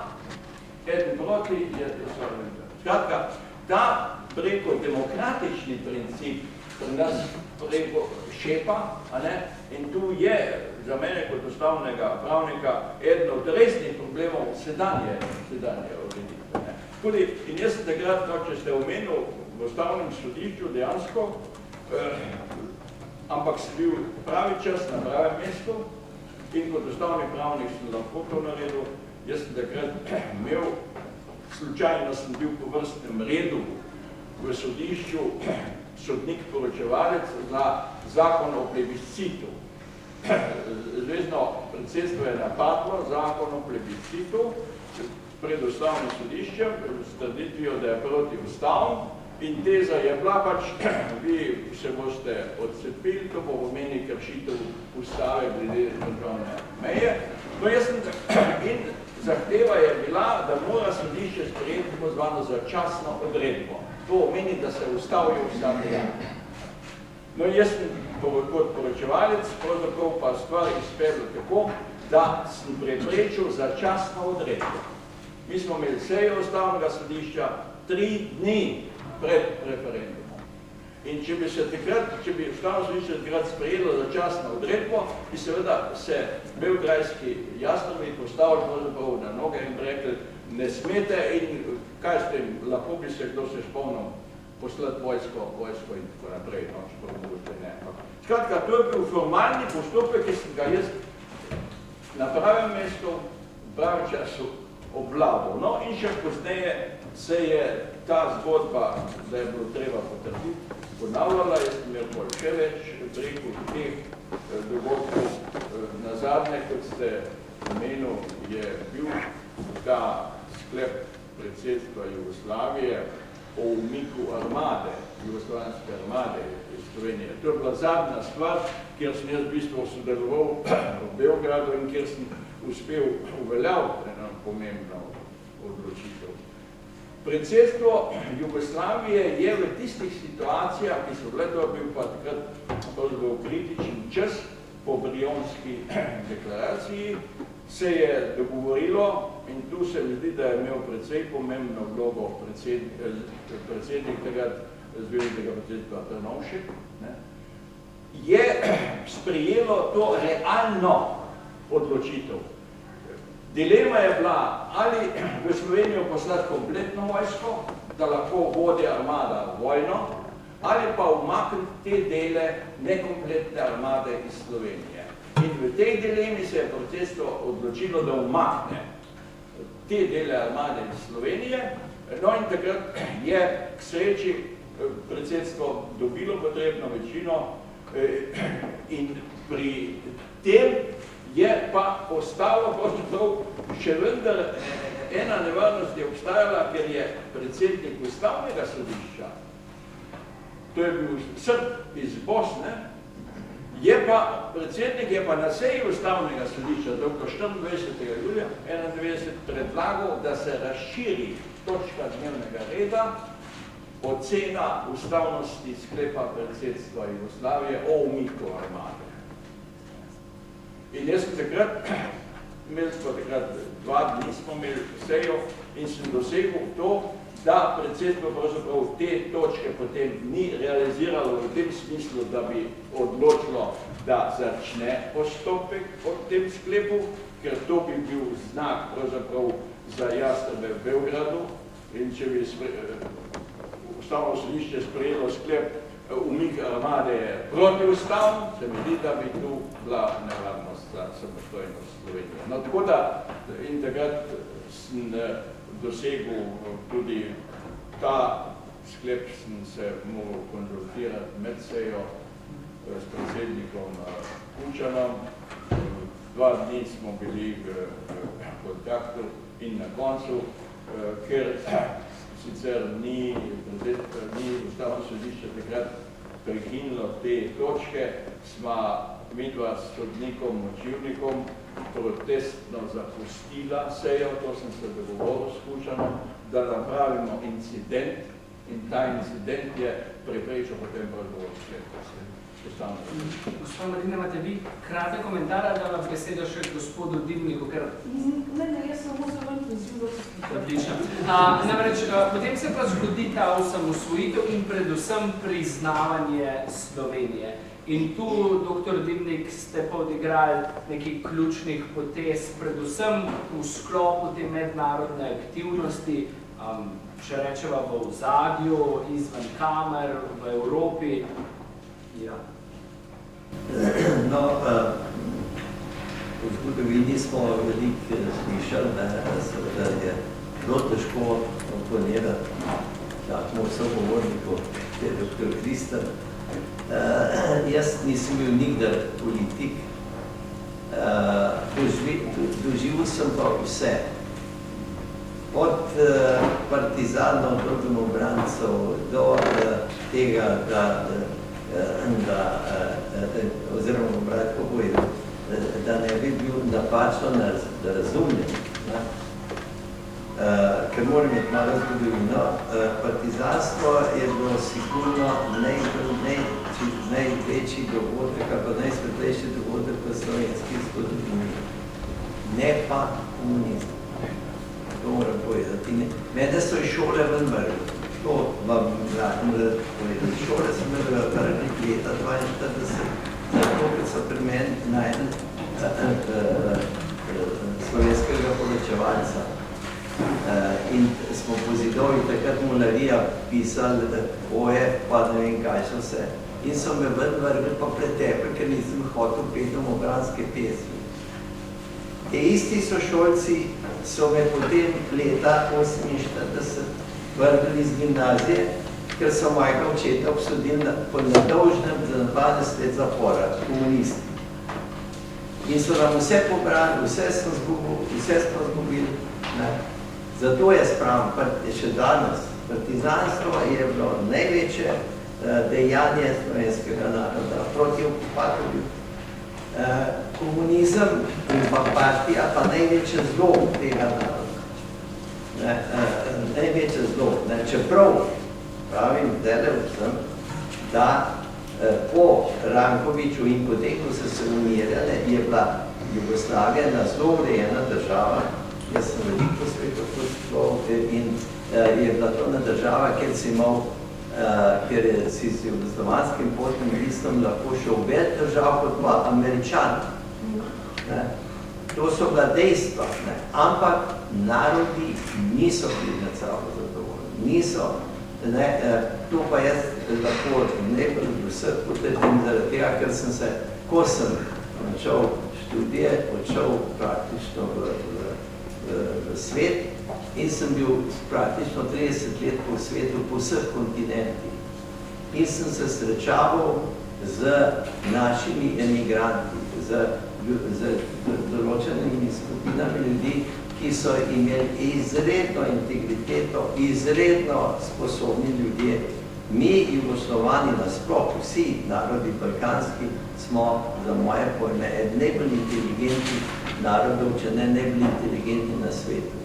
1 proti, je to svarno. Skratka, ta preko demokratični princip pri nas preko šepa, in tu je za mene kot ustavnega pravnika eden od resnih problemov sedanje ureditve. Tudi, in jaz sem takrat, če ste omenil v ustavnem sodišču dejansko, ampak sem bil pravi čas na pravem mestu in kot ustavni pravnik sem lahko to naredil. Jaz sem takrat imel, slučajno sem bil po vrstnem redu v sodišču sodnik poročevalec za zakon o plebiscitu. Zvezdno predsedstvo je napadlo zakon o plebiscitu pred ustavnim sodiščem s trditvijo, da je protiustavn in teza je bila pač, vi se boste odcepili, to bo pomeni kršitev ustave glede državne meje. No, in zahteva je bila, da mora sodišče sprejeti tako zvano začasno odredbo. To pomeni, da se ustavijo vsa dejanja. No, jaz sem kot poročevalec, pravzaprav pa stvar izpedel tako, da sem preprečil začasno odredbo. Mi smo imeli sejo ustavnega sodišča 3 dni pred referendumom. In če bi se takrat, če bi ustavno sodišče takrat sprejelo začasno odredbo, bi seveda se beograjski jasnovi postavili pravzaprav na noge in rekli, ne smete in kaj s tem, lahko bi se, kdo se spomnil, poslati vojsko in tako naprej, no, čeprav mogoče ne. Skratka, to je bil formalni postopek, ki sem ga jaz na pravem mestu, v pravem času obvladal. No, in še pozneje se je ta zgodba, da je bilo treba potrditi, ponavljala, jaz sem imel še več preko teh dogodkov. Nazadnje, kot ste omenil, je bil ta sklep predsedstva Jugoslavije o umiku armade, jugoslovanske armade iz Slovenije. To je bila zadnja stvar, kjer sem jaz v bistvu sodeloval v Beogradu in kjer sem uspel uveljaviti eno pomembno odločitev. Predsedstvo Jugoslavije je v tistih situacijah, ki so bile, to je bil pa takrat kritičen čas po Brionski deklaraciji, se je dogovorilo in tu se mi zdi, da je imel precej pomembno vlogo predsednik tega zveznega predsedstva Trnovšek, je sprejelo to realno odločitev. Dilema je bila, ali v Slovenijo poslati kompletno vojsko, da lahko vodi armada vojno, ali pa umakniti te dele nekompletne armade iz Slovenije. In v tej dilemi se je predsedstvo odločilo, da umakne te dele armade iz Slovenije. No in takrat je k sreči predsedstvo dobilo potrebno večino in pri tem je pa ostalo še vendar ena nevarnost je obstajala, ker je predsednik ustavnega sodišča, to je bil Srb iz Bosne, predsednik je pa na seji ustavnega sodišča, doktor 24. julija 1991 predlagal, da se razširi točka dnevnega reda ocena ustavnosti sklepa predsedstva Jugoslavije o umiku armade. In jaz sem takrat, imeli smo takrat 2 dni, smo imeli sejo in sem dosegel to, da predsedstvo pravzaprav te točke potem ni realiziralo v tem smislu, da bi odločilo, da začne postopek o tem sklepu, ker to bi bil znak pravzaprav za jastrebe v Beogradu in če bi ustavno sodišče sprejelo sklep umik armade je protiustavn, se mi zdi, da bi tu bila nevarnost za samostojnost Slovenije. No, tako da In takrat sem dosegel tudi ta sklep, sem se moral konzultirati med sejo s predsednikom Kučanom. 2 dni smo bili v kontaktu in na koncu, ker sicer ni Ustavno sodišče takrat prekinilo te točke, sva midva s sodnikom Močivnikom protestno zapustila sejo, to sem se dogovoril s Kučanom, da napravimo incident in ta incident je preprečil potem razgovor sklepa. Gospod Marina, imate vi kratek komentar, ali da vam besedo še gospodu Dimniku, ker... Ne, jaz samo zelo poziv. Odlično. Namreč, potem se pa zgodi ta osamosvojitev in predvsem priznavanje Slovenije. In tu, doktor Dimnik, ste pa odigrali nekaj ključnih potez, predvsem v sklopu te mednarodne aktivnosti, če rečeva v ozadju, izven kamer, v Evropi. Ja. No, v zgodovini smo veliko slišali, da je zelo težko oponirati takemu sogovorniku, ki je dr. Kristen. Jaz nisem bil nikdar politik, doživel sem pa vse. Od partizanov do domobrancev, do tega, oziroma brati povedal, da ne bi bil napačno razumljen, ker moram imeti malo zgodovino. Partizanstvo je bilo sigurno največji dogodek, ali pa najsvetlejši dogodek v slovenski zgodovini. Ne pa komunizem. To moram povedati. Mene so iz šole ven vrli. To vam vratim povedati. Šole sem imel vrli leta 42, zato ker so pri meni najdel slovenskega poročevalca. In smo po zidovi takrat mularija pisali OF, pa ne vem kaj so vse. In so me ven vrli pa pretepe, ker nisem hotel peti domobranske pesmi. Te isti sošolci so me potem leta 48 vrgli iz gimnazije, ker so mojega očeta obsodili po nedolžnem za 12 let zapora, komunisti. In so nam vse pobrali, vse smo zgubili. Zato jaz pravim, še danes, partizanstvo je bilo največje dejanje slovenskega naroda proti okupatorju. Komunizem in pa partija pa največje zlo tega naroda. Največje zlo. Čeprav pravim, delal sem, da po Rankoviću in potem, ko so se umirjale, je bila Jugoslavija ena zelo urejena država. Jaz sem veliko svetovno in je bila to ena država, kjer si imel, ker si z jugoslovanskim potnim listom lahko šel več držav kot pa Američan. To so bila dejstva, ampak narodi niso bili med sabo zadovoljni. Niso. To pa jaz lahko najbolj vseh potrdim zaradi tega, ker sem se, ko sem začel študije, odšel praktično v svet in sem bil praktično 30 let po svetu, po vseh kontinentih. In sem se srečaval z našimi emigranti, z določenimi skupinami ljudi, ki so imeli izredno integriteto, izredno sposobni ljudje. Mi, Jugoslovani, nasploh, vsi narodi balkanski, smo za moje pojme najbolj inteligentnih narodov, če ne najbolj inteligentni na svetu.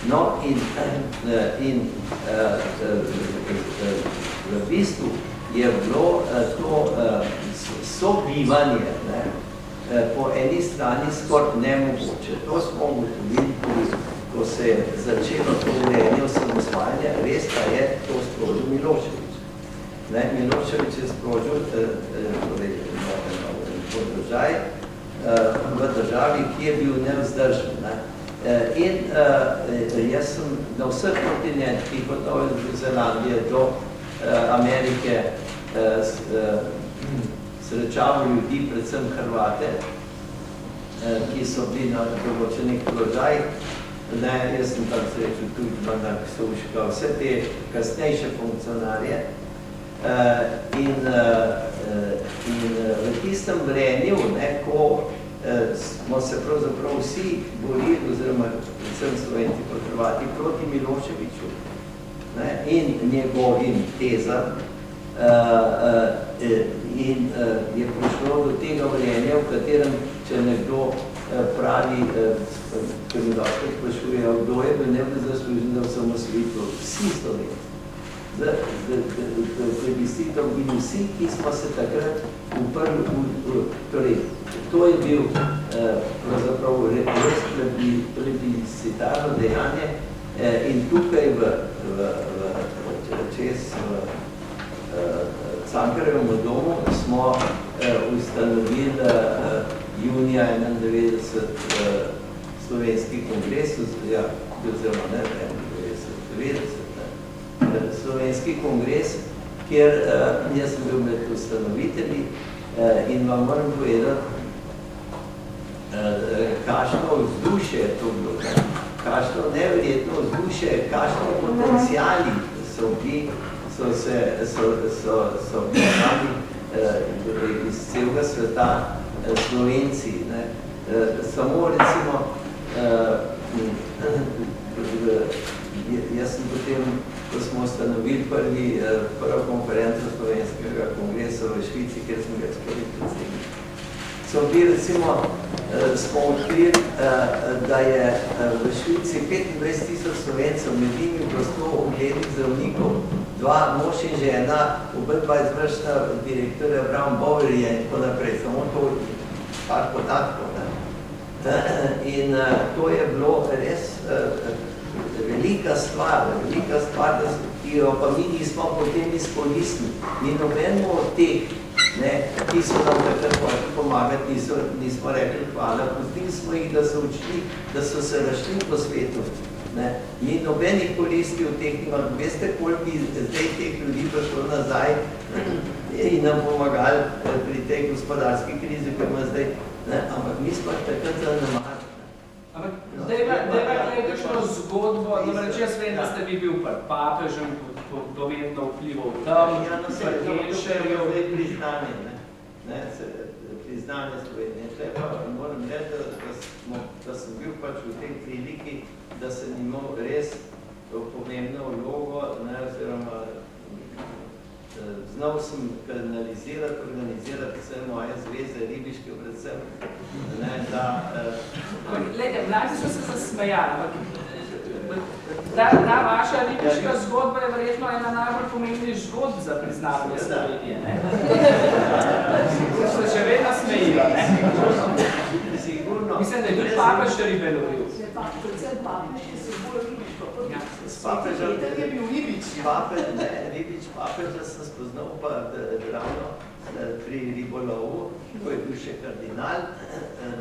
No in v bistvu je bilo to sobivanje po eni strani skoraj nemogoče. To smo ugotovili, ko se je začelo to urejanje osamosvajanja, res pa je to sprožil Milošević. Milošević je sprožil podržaj v državi, ki je bil nevzdržen. In jaz sem na vseh kontinentih, od Nove Zelandije do Amerike, srečaval ljudi, predvsem Hrvate, ki so bili na določenih položajih. Jaz sem tam srečal tudi Banda Ksuška, vse te kasnejše funkcionarje. In v tistem vrenju, ko smo se pravzaprav vsi borili, oziroma predvsem Slovenci pa Hrvati, proti Miloševiću in njegovim tezam, in je prišlo do tega vrenja, v katerem, če nekdo pravi, ker mi dosti sprašuje, kdo je bil najbolj zaslužen za osamosvojitev, vsi Slovenci. Z plebiscitom in vsi, ki smo se takrat uprli, torej, to je bil pravzaprav res plebiscitarno dejanje in tukaj čez Cankarjevem domu smo ustanovili junija 1991 slovenski kongres, oziroma ne 1990, slovenski kongres, kjer jaz sem bil med ustanovitelji in vam moram povedati, kakšno vzdušje je to bilo, kakšno neverjetno vzdušje, kakšno potencijali so bili, so bili iz celega sveta Slovenci. Samo recimo, jaz sem potem, ko smo ustanovili prvo konferenco slovenskega kongresa v Švici, kjer smo ga sprejeli predsednik. So bili recimo, smo odkrili, da je v Švici 25,000 Slovencev, med njimi bilo 100 uglednih zdravnikov, 2 mož in žena, oba izvršna direktorja Brown Bowerija in tako naprej, samo to par podatkov. In to je bilo res velika stvar, ki jo pa mi nismo potem izkoristili. Mi nobenemu od teh, ki so nam takrat hočeli pomagati, nismo rekli hvala, pustili smo jih, da so učili, da so se razšli po svetu. Mi nobenih koristi od teh nimamo. Veste, koliko bi zdaj teh ljudi prišlo nazaj in nam pomagali pri tej gospodarski krizi, ki ima zdaj. Ampak mi smo takrat zanemarili. Ampak dajva kakšno zgodbo, namreč jaz vem, da ste vi bil papežem, dovedno vplival tam, Helšerjev. To je priznanje, priznanje Slovenije. Moram reči, da sem bil pač v tej priliki, da sem imel res pomembno vlogo, oziroma znal sem kanalizirati, organizirati vse moje zveze, ribiške predvsem, da... Glede, mladi so se zasmejali, ampak ta vaša ribiška zgodba je verjetno ena najbolj pomembnih zgodb za priznavanje Slovenije, ne? Se še vedno smejijo, ne? Sigurno. Mislim, da je tudi papež ribe lovil. Predvsem papež, ki se bolj ribiško. Papež je bil ribič. Papeža sem spoznal pa ravno pri ribolovu, ko je bil še kardinal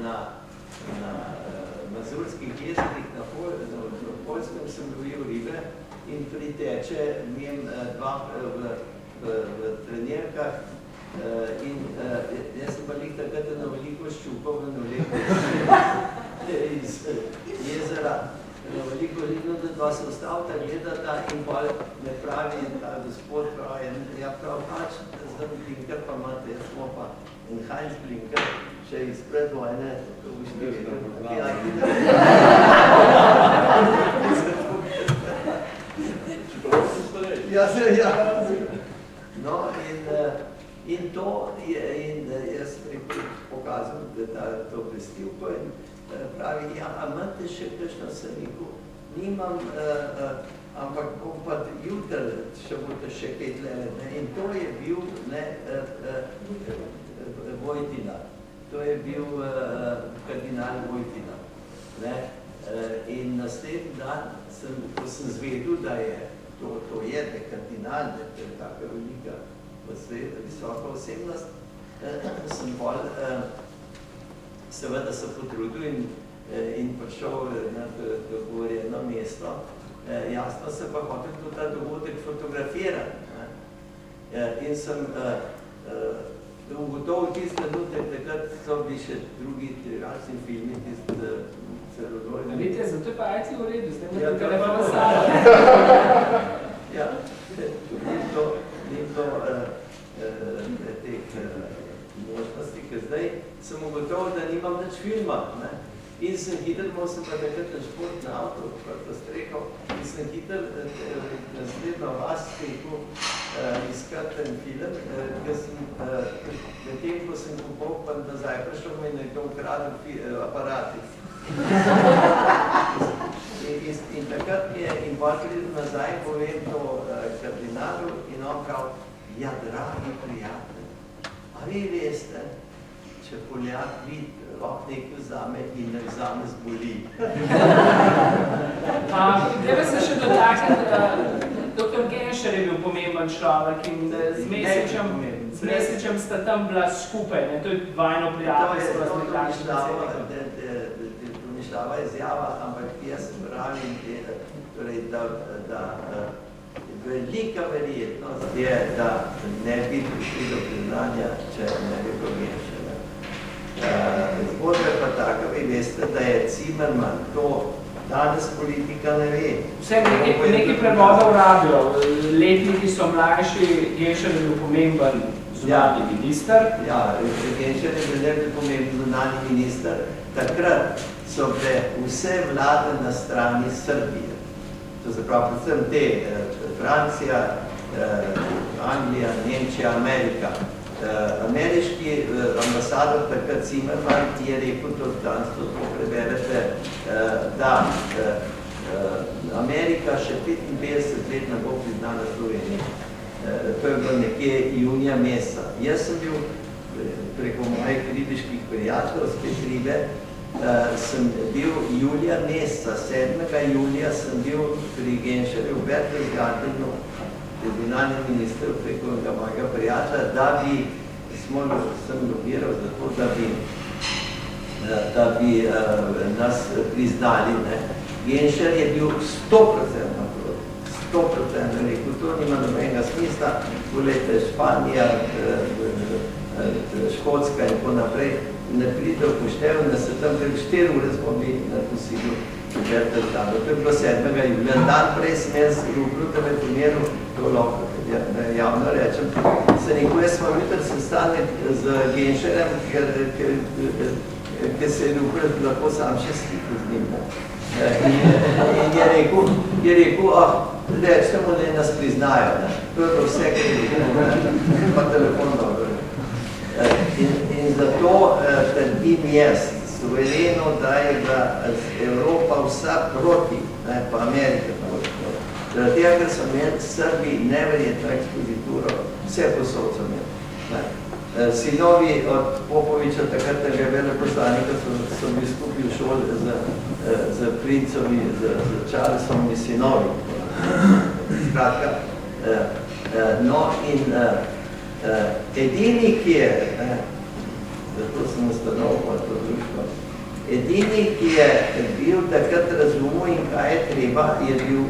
na Mazurskih jezerih, na Poljskem sem lovil ribe in priteče njem dva v trenirkah in jaz sem pa lih takrat na veliko ščupal v noleku iz jezera. Veliko vidno, da dva se ustavita, gledata in pa me pravi, ta gospod pravi, ja prav pač, zdaj blinker pa imate, jaz smo pa en Heinz blinker, še izpred vojne, to boš ti vedel. Ja. No, in to je, in jaz sem pokazal, da to prestivko in pravi, ja, a imate še kakšno, sem rekel, nimam, ampak bom pa jutri, še boste še kaj tlele. In to je bil Vojtina. To je bil kardinal Vojtina. In naslednji dan, ko sem zvedel, da je to je kardinal, da je taka velika visoka osebnost, sem bolj seveda se potrudil in prišel na dogovorjeno mesto. Jasno se pa hotel tudi ta dogodek fotografirati. In sem Da bom gotovo tiste trenutek, takrat so bili še drugi različni filmi, celuloidi. Vidite, zato je pa IT v redu, zdaj imate telefon staro. Ja, ni bilo teh možnosti, ker zdaj sem ugotovil, da nimam več filma. In sem hiter, sem pa takrat na športni avto, prvo streho, in sem hiter naslednjo vas stekel iskati en film, ker sem med tem, ko sem kupal, pa nazaj prišel, me je nekdo ukradel aparati. In takrat mi je, in pa pridem nazaj, povem to kardinalu in on kao, ja, dragi prijatelj, a vi veste, če Poljak vidi, lahko nekaj vzame in ne vzame zboli. Treba se še dotakniti, dr. Genšer je bil pomemben človek in z Mesičem sta tam bila skupaj, to je vajno prijateljstvo. To ni šlava izjava, ampak jaz sem pravim, da velika verjetnost je, da ne bi prišli do priznanja, če ne bi bilo Genšer. Zgodba je pa taka, vi veste, da je Cimerman, to danes politika ne ve. Vse nekaj prevodov rabijo, letniki so mlajši, Genšer je bil pomemben zunanji minister. Ja, Genšer je bil pomemben zunanji minister. Takrat so bile vse vlade na strani Srbije. To se pravi, predvsem te, Francija, Anglija, Nemčija, Amerika. Ameriški ambasador takrat Cimerman je rekel, to preberete, da Amerika še 55 let ne bo priznala Slovenije. To je bilo nekje junija meseca. Jaz sem bil preko mojih ribiških prijateljev z Petrive, sem bil julija meseca, 7. julija sem bil pri Genšerju v Berchtesgadenu, zunanji minister preko mojega prijatelja, da bi sem lobiral za to, da bi nas priznali. Genšer je bil 100% naproti, 100% rekel, to nima nobenega smisla, poglejte, Španija, Škotska in tako naprej, ne pride upoštev, da se tam 4 ure smo bili na kosilu. To je bilo 7. julija. Dan prej sem jaz v telefoniru, to lahko javno rečem, se nikoli smo jutri sestanek z Genšerjem, ker se je lahko sam še slikal z njim. In je rekel, rečte mu, da nas priznajo. To je bilo vse, kar je rekel, pa telefon dobro. In zato trdim jaz, suvereno, da je Evropa vsa proti, pa Amerika proti. Zaradi tega, ker so imeli Srbi neverjetno ekspozituro, vse posod so imeli. Sinovi od Popoviča, takratnega veleposlanika, so bili skupaj v šoli z princovi, z Charlesovi sinovi. Skratka, no in edini, ki je, zato sem ustanovil to društvo, edini, ki je bil takrat razumel in kaj je treba, je bil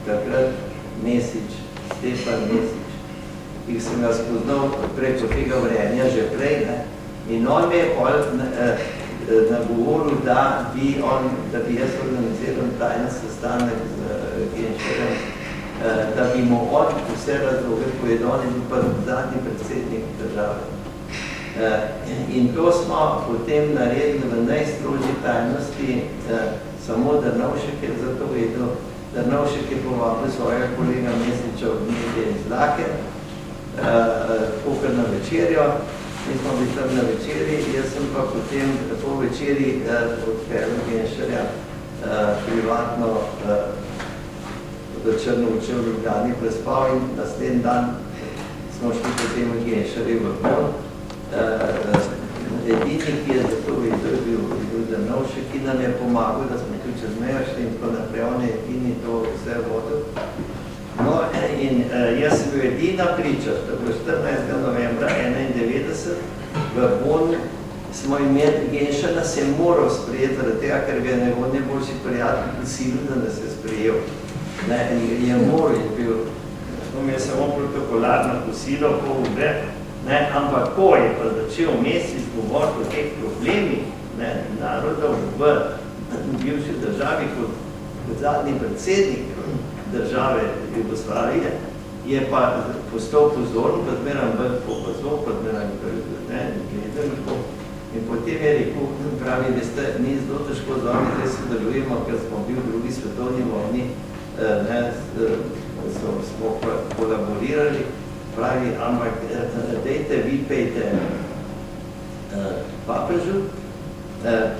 takrat Mesič, Stefan Mesič, ki sem ga spoznal preko tega vrenja že prej, in on me je nagovoril, da bi jaz organiziral tajni sestanek z Genšerjem, da bi mu on vse razloge povedal, on je bil pa zadnji predsednik države. In to smo potem naredili v najstrožji tajnosti, samo Drnovšek je za to vedel. Drnovšek je povabil svojega kolega Mesiča od Medije iz Zlake, pokar na večerjo. Mi smo bili tam na večeri, jaz sem pa potem po večeri odpeljal Genšerja privatno v Črnovče v Ljubljani prespal in naslednji dan smo šli potem v Genšerju v Pol. Edini, ki je za to vedel, je bil Drnovšek, ki nam je pomagal, da smo tudi čez mejo šli in tako naprej, on je edini to vse vodil. No in jaz sem bil edina priča, to je bilo 14. novembra 1991, v Bonn smo imeli, Genšer nas je moral sprejeti, zaradi tega, ker ga je njegov najboljši prijatelj prisilil, da nas je sprejel. Je moral je bil, imel samo protokolarno kosilo, ko ube, Ampak ko je pa začel Mesec govoriti o teh problemih narodov v bivši državi kot zadnji predsednik države Jugoslavije, je pa postal pozoren, pa zmeram bolj popazov, pa zmeram gledal. In potem je rekel, pravi, veste, ni zelo težko z vami, zdaj sodelujemo, ker smo bili v drugi svetovni vojni, smo kolaborirali, pravi, ampak dejte, vi pejte papežu,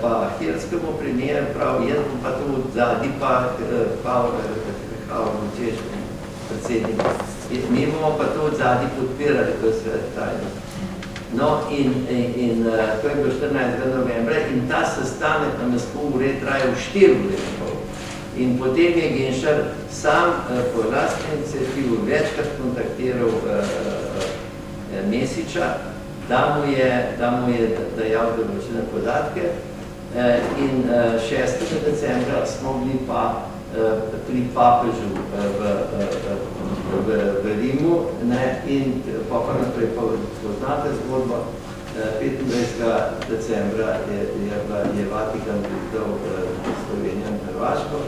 pa Hirskemu premijeru, pravi, jaz bom pa to odzadnji, pa češkem predsedniku. Mi bomo pa to odzadnji podpirali, ko se tajno. No, in to je bilo 14. novembra in ta sestanek na pol ure trajal 4 ure. In potem je Genšar sam po lastni iniciativi večkrat kontaktiral Mesiča, da mu je dajal določene podatke in 6. decembra smo bili pa pri papežu v Rimu in pa naprej poznate zgodbo, 25. decembra je Vatikan priznal Slovenijo in Hrvaško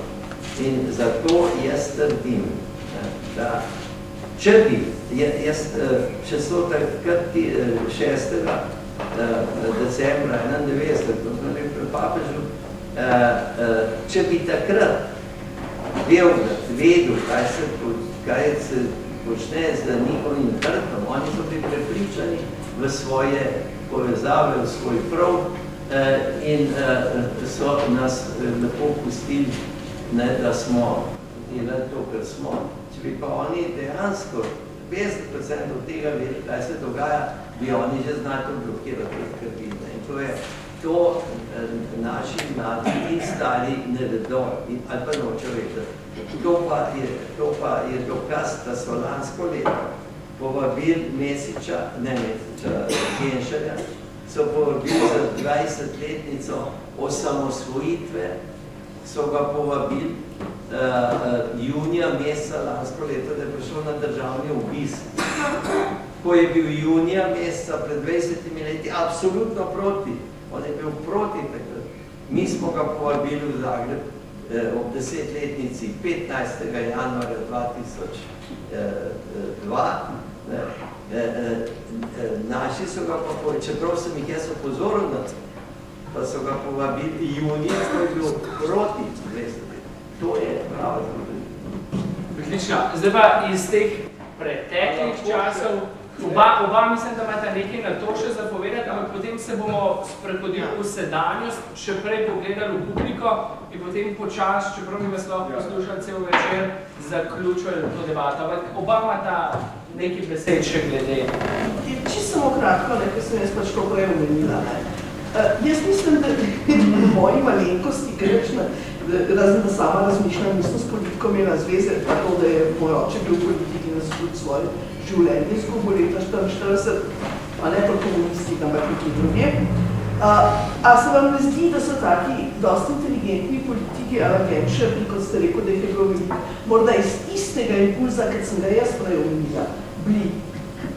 in zato jaz trdim, da če so takrat 6. decembra 91, ko smo bili pri papežu, če bi takrat Beograd vedel, kaj se počne z njihovim hrbtom, oni so bili prepričani v svoje povezave, v svoj prav in so nas lepo pustili, da smo delali to, kar smo. Če bi pa oni dejansko 50% od tega vedeli, kaj se dogaja, bi oni že znali to blokirati od krvine. In to je to naši mladi in stari ne vedo ali pa nočejo vedeti. To pa je dokaz, da so lansko leto povabili Genšarja, so povabili za 20-letnico osamosvojitve, so ga povabili junija meseca lansko leto, da je prišel na državni obisk. Ko je bil junija meseca pred 20 leti absolutno proti, on je bil proti takrat. Mi smo ga povabili v Zagreb ob 10-letnici 15. januarja 2002. Naši so ga pa povabili, čeprav sem jih jaz opozoril na to, pa so ga povabili junija, ko je bil proti 20 let. To je prava zgodovina. Odlično. Zdaj pa iz teh preteklih časov, oba mislim, da imate nekaj na to še zapovedati, ampak potem se bomo sprehodili v sedanjost, še prej pogledali v publiko in potem počas, čeprav mi vas lahko poslušali cel večer, zaključili to debato. Ampak oba imata nekaj besed še glede. Čisto samo kratko, ker sem jaz pač to prej omenila. Jaz mislim, da v moji malenkosti, ker razen da sama razmišljam, nisem s politiko imela zveze, pa to, da je moj oče bil v politiki na svoje življenje, izgubo leta 44, pa ne pa komunistika, ampak nekaj druge. A se vam ne zdi, da so taki dosti inteligentni politiki, ali Genšar, kot ste rekel, da jih je bilo veliko, morda iz istega impulza, kot sem ga jaz prej omenila, bili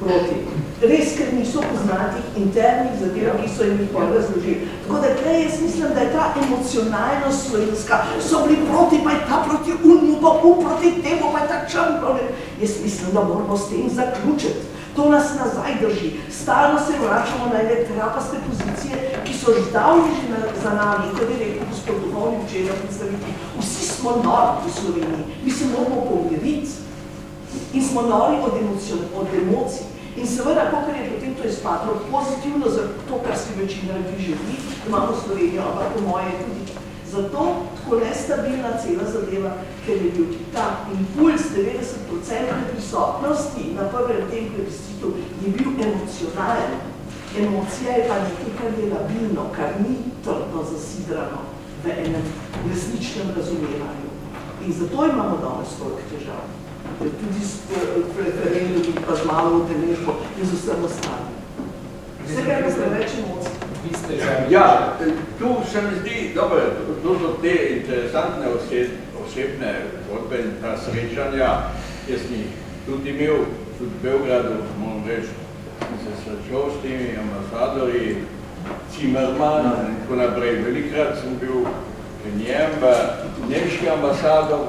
proti. Res, ker niso poznati internih zadev, ki so jim jih bolj razložili. Tako da tukaj jaz mislim, da je ta emocionalnost slovenska, so bili proti, pa je ta proti unmu, pa proti temu, pa je ta črn problem. Jaz mislim, da moramo s tem zaključiti. To nas nazaj drži. Stalno se vračamo na ene trapaste pozicije, ki so zdavni že za nami, kot je rekel gospod Duhovnik včeraj predstaviti. Vsi smo nori v Sloveniji, mi se moramo pomiriti in smo nori od emocij. In seveda, kakor je potem to izpadlo pozitivno za to, kar si večina ljudi želi, imamo Slovenijo, ampak po moje tudi zato tako nestabilna cela zadeva, ker je bil ta impuls 90% prisotnosti na prvem tem plebiscitu je bil emocionalen. Emocija je pa nekaj, kar je labilno, kar ni trdno zasidrano v enem resničnem razumevanju. In zato imamo danes toliko težav. Tudi s referendumi, pa z malo udeležbo in z vsem ostalim. Vse, kar je preveč emocij. Ja, tu se mi zdi, dobro, to so te interesantne osebne zgodbe in ta srečanja, jaz sem jih tudi imel, tudi v Beogradu, moram reči, sem se srečal s temi ambasadorji, Zimmermann in tako naprej. Velikrat sem bil pri njem, nemški ambasador,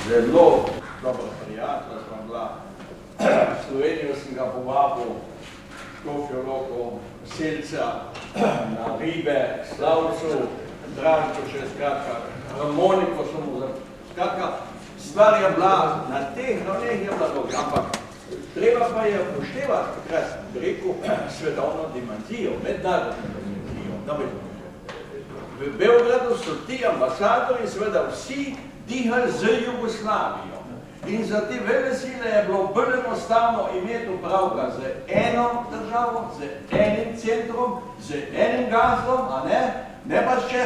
zelo dobro prijatelj, sem bila. V Slovenijo sem ga povabil, Škofjo Loko, Selca, na Ribe, Slavcu, Dranko še, skratka, Moniko sem mu skratka, stvar je bila, na teh ravneh je bila dolga, ampak treba pa je upoštevati, takrat bi rekel, svetovno dimenzijo, mednarodno dimenzijo. V Beogradu so ti ambasadori seveda vsi dihali z Jugoslavijo. In za te velesile je bilo bolj enostavno imeti upravka z eno državo, z enim centrom, z enim gazlom, a ne pa s 6,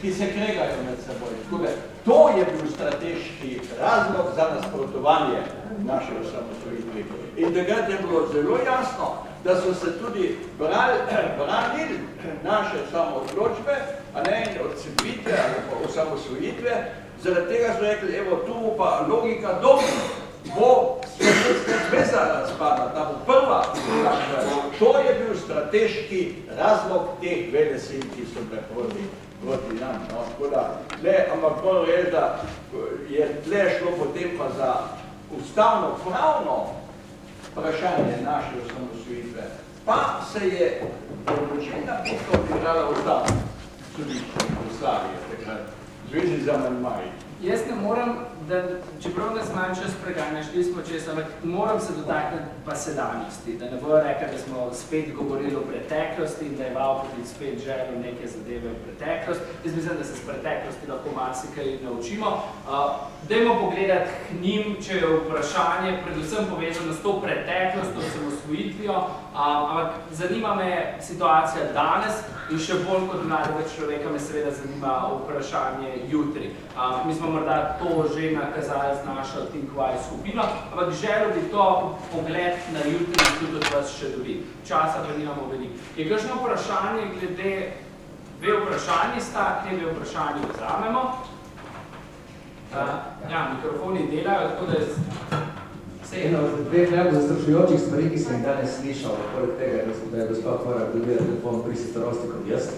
ki se kregajo med seboj. To je bil strateški razlog za nasprotovanje naše osamosvojitve. In takrat je bilo zelo jasno, da so se tudi branili naše samoodločbe, a ne odcepitve ali pa osamosvojitve. Zaradi tega so rekli, evo, tu bo pa logika dobro, bo Sovjetska zveza razpada, ta bo prva. To je bil strateški razlog teh velesil, ki so bile proti nam. Ampak moram reči, da je tle šlo potem pa za ustavno-pravno vprašanje naše osamosvojitve. Pa se je odločilna bitka odigrala ustavno sodišče Jugoslavije takrat. Zvezi za manjmaji. Jaz ne moram, čeprav nas manjša spreganja, šli smo čez, ampak moram se dotakniti pa sedanjosti, da ne bojo rekli, da smo spet govorili o preteklosti in da je Vavković spet želel neke zadeve v preteklost. Jaz mislim, da se s preteklosti lahko marsikaj naučimo. Dajmo pogledati k njim, če je vprašanje predvsem povezano s to preteklostjo, osamosvojitvijo, ampak zanima me situacija danes in še bolj kot mladega človeka me seveda zanima vprašanje jutri. Mi smo morda to že nakazali z našo Think Wise skupino, ampak želel bi to pogled na jutri tudi od vas še dobiti. Časa pa nimamo veliko. Je kakšno vprašanje glede, dve vprašanji sta, te dve vprašanji vzamemo. Ja, mikrofoni delajo, tako da je eno od dveh najbolj zastrašujočih stvari, ki sem jih danes slišal, poleg tega, da je gospod Hvora gledal telefon pri starosti kot jaz,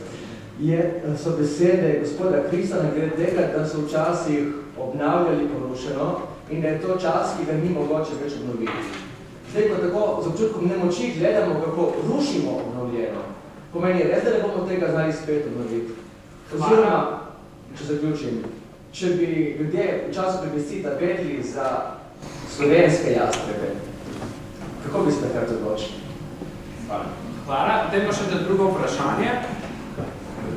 so besede gospoda Kristana glede tega, da so včasih obnavljali porušeno in da je to čas, ki ga ni mogoče več obnoviti. Zdaj, ko tako z občutkom nemoči gledamo, kako rušimo obnovljeno, pomeni res, da ne bomo tega znali spet obnoviti. Oziroma, če zaključim, če bi ljudje v času plebiscita vedeli za slovenske jastrebe, kako bi se takrat odločili? Hvala. Dajmo še da drugo vprašanje.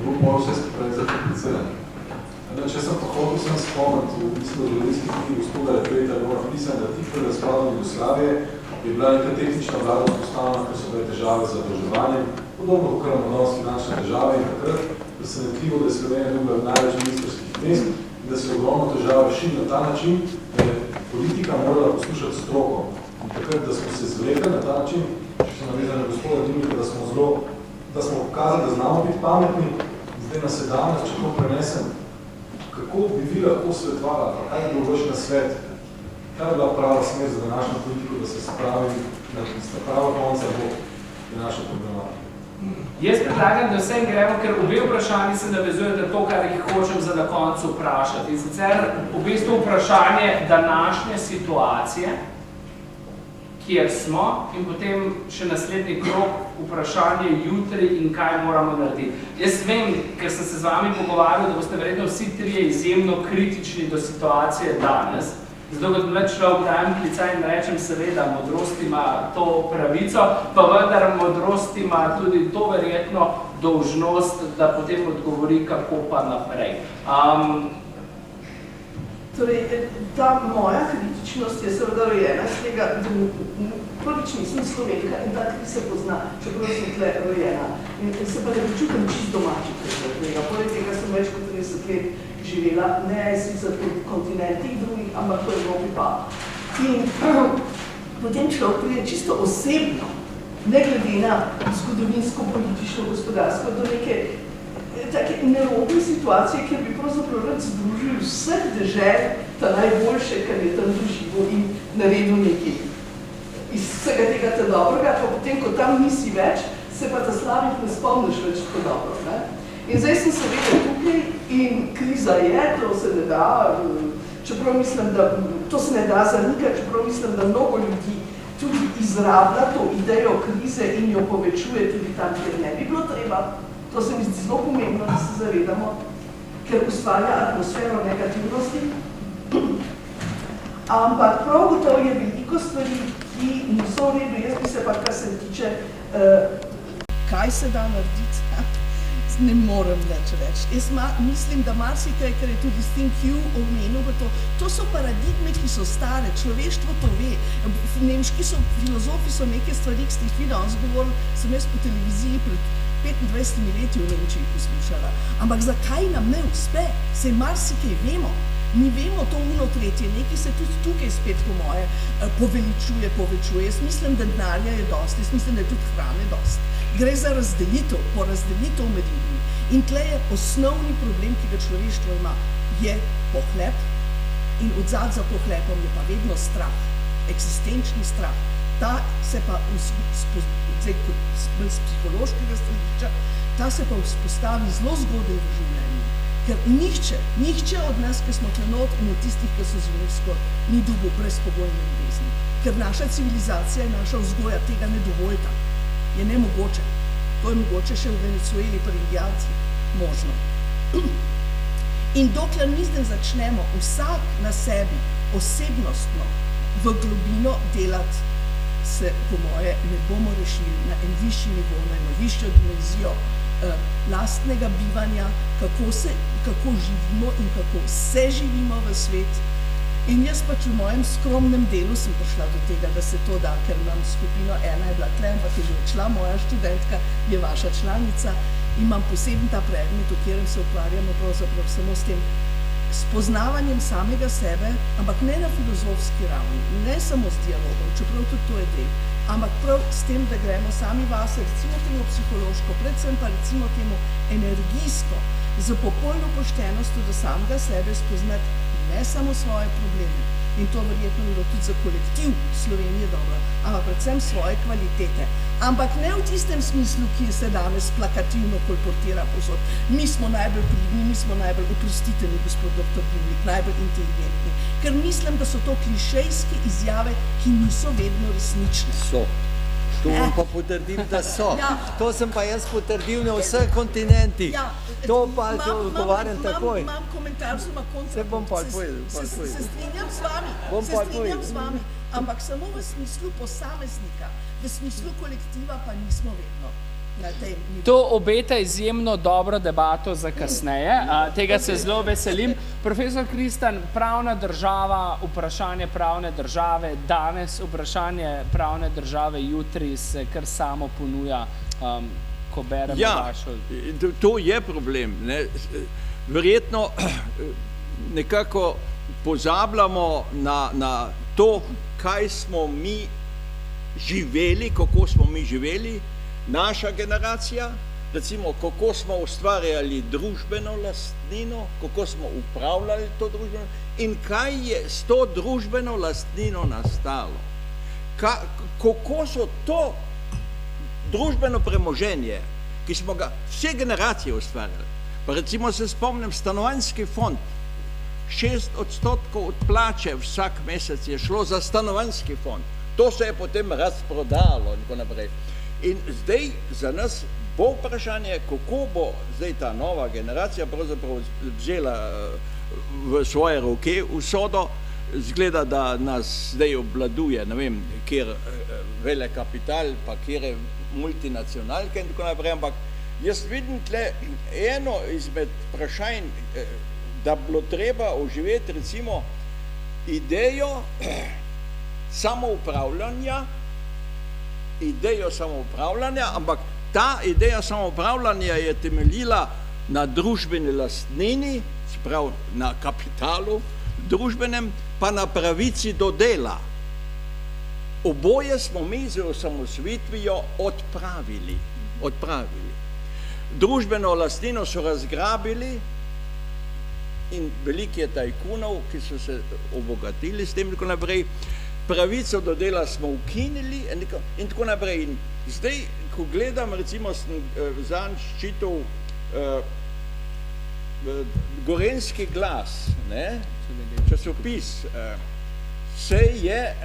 Drugo vse skupaj zakomplicirano. Če sem pohodil, sem spomnil v zgodovinski knjigi gospoda Refreta, bilo napisano, da tik pred razpadom Jugoslavije je bila neka tehnična vlada vzpostavljena, ker so bile težave z zadolževanjem, podobno kot Romanovs finančne težave in takrat, da se netljivo, da je Slovenija dobila največ ministrskih mest in da se je ogromno težave šli na ta način, da je politika morala poslušati stroko. In takrat, da smo se zvlekli na ta način, če se navezali na gospoda Dimnika, da smo pokazali, da znamo biti pametni, in zdaj na sedanjost, če to prenesem, kako bi vi lahko svetovala, kaj bi bilo na svet, kaj bi bila prava smer za današnjo politiko, da se spravi na pravo konca bo današnja problematika. Jaz predlagam, da vsem gremo, ker obe vprašanji se navezujete to, kar jih hočem za na koncu vprašati. In sicer v bistvu vprašanje današnje situacije, kjer smo, in potem še naslednji krog vprašanje jutri in kaj moramo narediti. Jaz vem, ker sem se z vami pogovarjal, da boste verjetno vsi trije izjemno kritični do situacije danes. Zato kot mlad človek dajem klica in rečem, seveda, modrost ima to pravico, pa vendar modrost ima tudi to verjetno dolžnost, da potem odgovori, kako pa naprej. Torej, ta moja kritičnost je seveda rojena z tega, da prvič nisem Slovenka in tak, ki se pozna, čeprav sem tle rojena. In se pa ne počutim čist domači tega. Poleg tega sem več kot 30 let živela, ne sicer po kontinentih drugih, ampak po Evropi pa. In potem človek pride čisto osebno, ne glede na zgodovinsko, politično, gospodarsko, do neke take nerodne situacije, kjer bi pravzaprav rad združil vseh dežel, ta najboljše, kar je tam doživel in naredil nekaj iz vsega tega te dobrega, pa potem, ko tam nisi več, se pa ta slabih ne spomniš več tako dobro. Ne? In zdaj sem seveda tukaj in kriza je, to se ne da, čeprav mislim, da to se ne da zanikati, čeprav mislim, da mnogo ljudi tudi izrablja to idejo krize in jo povečuje tudi tam, kjer ne bi bilo treba. To se mi zdi zelo pomembno, da se zavedamo, ker ustvarja atmosfero negativnosti. Ampak prav gotovo je veliko stvari, ki niso v redu. Jaz bi se pa, kar se tiče, kaj se da narediti, ne morem več reči. Jaz mislim, da marsikaj, kar je tudi Sting Hugh omenil, to so paradigme, ki so stare, človeštvo to ve. Nemški filozofi so neke stvari, ki ste jih vi danes govorili, sem jaz po televiziji pred 25 leti v Nemčiji poslušala. Ampak zakaj nam ne uspe? Saj marsikaj vemo. Mi vemo to uno tretje, nekaj se tudi tukaj spet po moje povečuje. Jaz mislim, da denarja je dosti, jaz mislim, da je tudi hrane dosti. Gre za porazdelitev med ljudmi. In tle je osnovni problem, ki ga človeštvo ima, je pohlep in odzad za pohlepom je pa vedno strah, eksistenčni strah. Ta se pa, zdaj kot z psihološkega stališča, ta se pa vzpostavi zelo zgodaj v življenju. Ker nihče od nas, ki smo trenut in od tistih, ki so zvensko, ni dobil brezpogojne ljubezni. Ker naša civilizacija in naša vzgoja tega ne dovoljta. Je nemogoče. To je mogoče še v Venezueli pri Indijancih. Možno. In dokler mi zdaj začnemo vsak na sebi osebnostno v globino delati, se po moje ne bomo rešili na en višji nivo, na eno višjo dimenzijo lastnega bivanja, kako živimo in kako se živimo v svet. In jaz pač v mojem skromnem delu sem prišla do tega, da se to da, ker imam skupino ena je bila tle, ampak je že odšla moja študentka, je vaša članica, imam poseben ta predmet, v katerem se ukvarjamo pravzaprav samo s tem spoznavanjem samega sebe, ampak ne na filozofski ravni, ne samo s dialogom, čeprav tudi to je del, ampak prav s tem, da gremo sami vase, recimo temu psihološko, predvsem pa recimo temu energijsko, z popolno poštenostjo do samega sebe spoznati ne samo svoje probleme, in to verjetno bilo tudi za kolektiv Slovenije dobro, ampak predvsem svoje kvalitete. Ampak ne v tistem smislu, ki se danes plakativno kolportira posod. Mi smo najbolj pridni, mi smo najbolj oprostiteni, gospod dr. Pivnik, najbolj inteligentni. Ker mislim, da so to klišejske izjave, ki niso vedno resnične. So. To vam pa potrdim, da so. To sem pa jaz potrdil na vseh kontinentih. To pa odgovarjam takoj. Imam komentar, oziroma koncept. Se bom pa povedal. Se strinjam z vami, ampak samo v smislu posameznika, v smislu kolektiva pa nismo vedno. To obeta izjemno dobro debato za kasneje, tega se zelo veselim. Profesor Kristan, pravna država, vprašanje pravne države, danes vprašanje pravne države, jutri se kar samo ponuja, ko beremo vašo. To je problem. Verjetno nekako pozabljamo na to, kaj smo mi živeli, kako smo mi živeli, naša generacija, recimo, kako smo ustvarjali družbeno lastnino, kako smo upravljali to družbeno in kaj je s to družbeno lastnino nastalo. Kako so to družbeno premoženje, ki smo ga vse generacije ustvarjali. Pa recimo se spomnim, stanovanjski fond, 6% od plače vsak mesec je šlo za stanovanjski fond. To se je potem razprodalo in tako naprej. In zdaj za nas bo vprašanje, kako bo zdaj ta nova generacija pravzaprav vzela v svoje roke usodo. Zgleda, da nas zdaj obvladuje, ne vem, kjer velekapital, pa kjer je multinacionalke in tako naprej, ampak jaz vidim tle eno izmed vprašanj, da bilo treba oživeti recimo idejo samoupravljanja, ampak ta ideja samoupravljanja je temeljila na družbeni lastnini, sprav na kapitalu družbenem, pa na pravici do dela. Oboje smo mi z osamosvojitvijo odpravili. Družbeno lastnino so razgrabili in veliko je tajkunov, ki so se obogatili s tem tako naprej. pravico do dela smo ukinili in tako naprej. In zdaj, ko gledam, recimo, sem zadnjič čital Gorenjski glas, ne, časopis, se je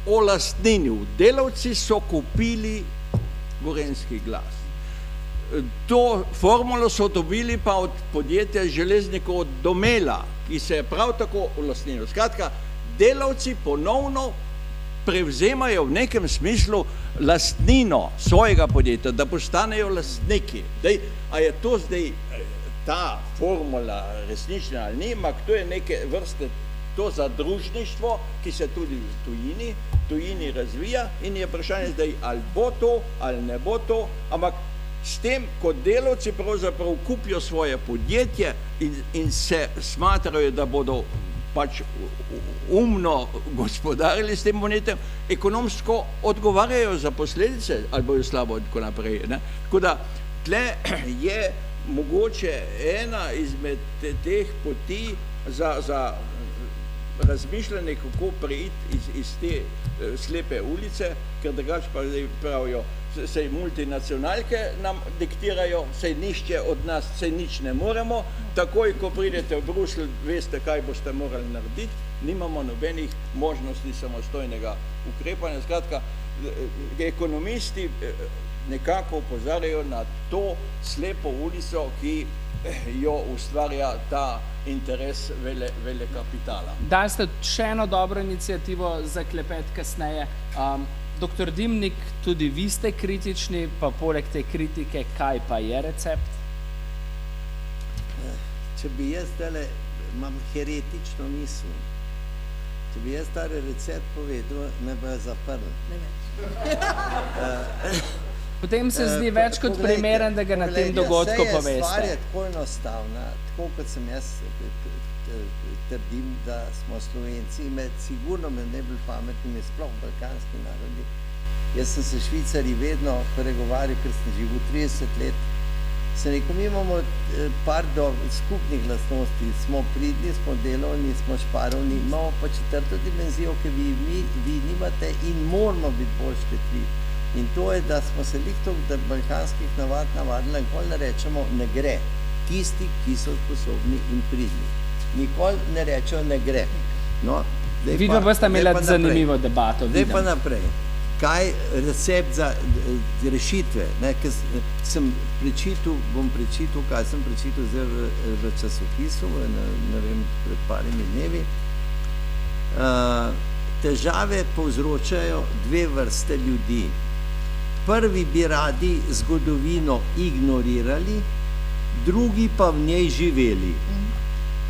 olastninil. Delavci so kupili Gorenjski glas. To formulo so dobili pa od podjetja železnikov od Domela, ki se je prav tako olastnil. Skratka, delavci ponovno prevzemajo v nekem smislu lastnino svojega podjetja, da postanejo lastniki. A je to zdaj ta formula resnična ali ni, ampak to je neke vrste to zadružništvo, ki se tudi v tujini razvija in je vprašanje zdaj, ali bo to, ali ne bo to, ampak s tem, ko delavci pravzaprav kupijo svoje podjetje in se smatrajo, da bodo pač umno gospodarili s tem podjetjem, ekonomsko odgovarjajo za posledice, ali bojo slabo in tako naprej. Tako da tle je mogoče ena izmed teh poti za razmišljanje, kako preiti iz te slepe ulice, ker drugače pa zdaj pravijo, sej multinacionalke nam diktirajo, sej nišče od nas, sej nič ne moremo, takoj, ko pridete v Bruselj, veste, kaj boste morali narediti, nimamo nobenih možnosti samostojnega ukrepanja. Skratka, ekonomisti nekako opozarjajo na to slepo ulico, ki jo ustvarja ta interes vele kapitala. Dali ste še eno dobro inicijativo za klepet kasneje. Dr. Dimnik, tudi vi ste kritični, pa poleg te kritike, kaj pa je recept? Če bi jaz zdaj imam heretično misel, če bi jaz stari recept povedal, me bo zaprl. Potem se zdi več kot primeren, da ga na tem dogodku poveste. Stvar je tako enostavna, tako kot sem jaz trdim, da smo Slovenci, sigurno med najbolj pametnimi, sploh balkanski narodi. Jaz sem se Švicari vedno pregovarjal, ker sem živel 30 let. Sem rekel, mi imamo par skupnih lastnosti, smo pridni, smo delovni, smo šparovni, imamo pa četrto dimenzijo, ki vi nimate in moramo biti bolj štetli. In to je, da smo se lihto v balkanskih navadili, nikoli ne rečemo ne gre. Tisti, ki so sposobni in pridni. Nikoli ne rečejo ne gre. Vidno boste imeli zanimivo debato. Zdaj pa naprej. Kaj recept za rešitve? Bom prečital, kaj sem prečital zdaj v časopisu, ne vem, pred parimi dnevi. Težave povzročajo dve vrste ljudi. Prvi bi radi zgodovino ignorirali, drugi pa v njej živeli.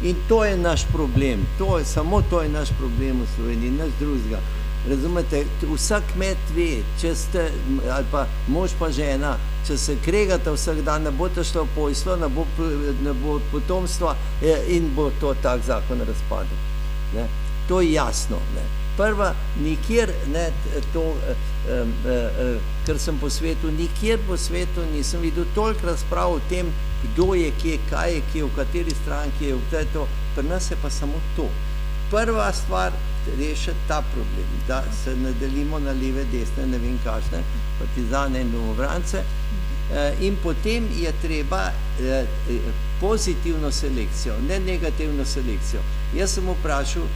In to je naš problem, samo to je naš problem v Sloveniji, naš drugega. Razumete, vsak kmet ve, če ste, ali pa mož pa žena, če se kregata vsak dan, ne boste šlo pojslo, ne bo potomstva in bo to tak zakon razpadel. To je jasno. Prva, nikjer, ker sem po svetu, nikjer po svetu nisem videl toliko razprav o tem, kdo je kje, kaj je kje, v kateri stranki je, v to, pri nas je pa samo to. Prva stvar, rešiti ta problem, da se ne delimo na leve, desne, ne vem kakšne, partizane in domobrance, in potem je treba pozitivno selekcijo, ne negativno selekcijo. Jaz sem vprašal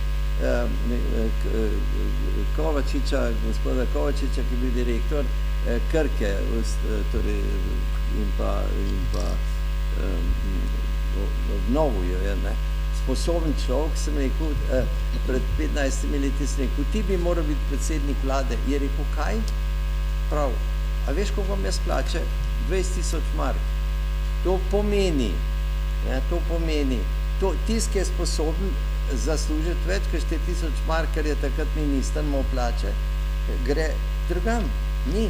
gospoda Kovačiča, ki je bil direktor Krke in pa obnovil jo je, sposoben človek, sem rekel, pred 15 leti sem rekel, ti bi moral biti predsednik vlade. Je rekel, kaj? Prav, a veš, koliko vam jaz plače? 20.000 mark. To pomeni, tisk je sposoben zaslužiti več, kot 4.000 mark, ker je takrat minister imel plače, gre drugam, ni.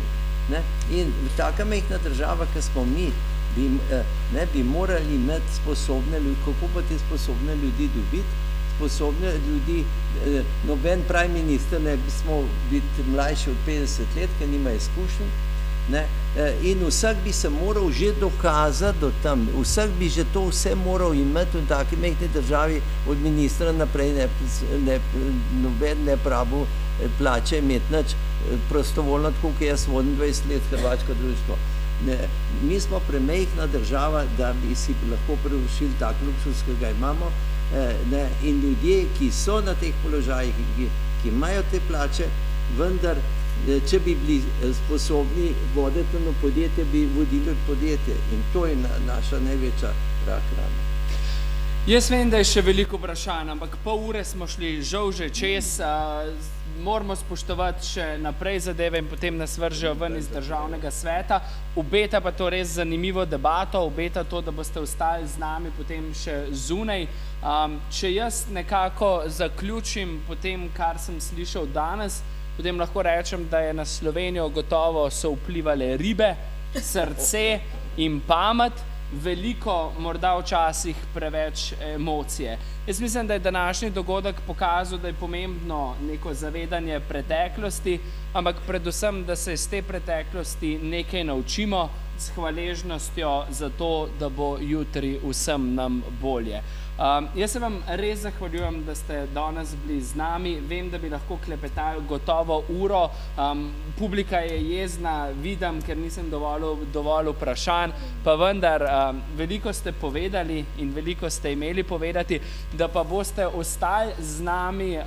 In taka mehna država, ki smo mi, bi morali imeti sposobne ljudi. Kako pa te sposobne ljudi dobiti? Sposobne ljudi, noben prime minister ne bi smel biti mlajši od 50 let, ker nima izkušenj, Ne? In vsak bi se moral že dokazati do tam, vsak bi že to vse moral imeti v taki mehni državi, od ministra naprej noben ne pravu plače imeti nič, prostovoljno, tako kot jaz vodim 20 let Hrvaško društvo. Mi smo premehna država, da bi si lahko privoščili tak luksuz, ki ga imamo, in ljudje, ki so na teh položajih, ki imajo te plače, vendar, če bi bili sposobni voditi eno podjetje, bi vodili podjetje, in to je naša največja rak rana. Jaz vem, da je še veliko vprašanj, ampak pol ure smo šli žal že čez, moramo spoštovati še naprej zadeve in potem nas vržejo ven iz državnega sveta. Obeta pa to res zanimivo debato, obeta to, da boste ostali z nami potem še zunaj. Če jaz nekako zaključim po tem, kar sem slišal danes, potem lahko rečem, da je na Slovenijo gotovo so vplivale ribe, srce in pamet, veliko, morda včasih preveč emocije. Jaz mislim, da je današnji dogodek pokazal, da je pomembno neko zavedanje preteklosti, ampak predvsem, da se iz te preteklosti nekaj naučimo s hvaležnostjo za to, da bo jutri vsem nam bolje. Jaz se vam res zahvaljujem, da ste danes bili z nami. Vem, da bi lahko klepetali gotovo uro. Publika je jezna, vidim, ker nisem dovolj vprašanj, pa vendar veliko ste povedali in veliko ste imeli povedati, da pa boste ostali z nami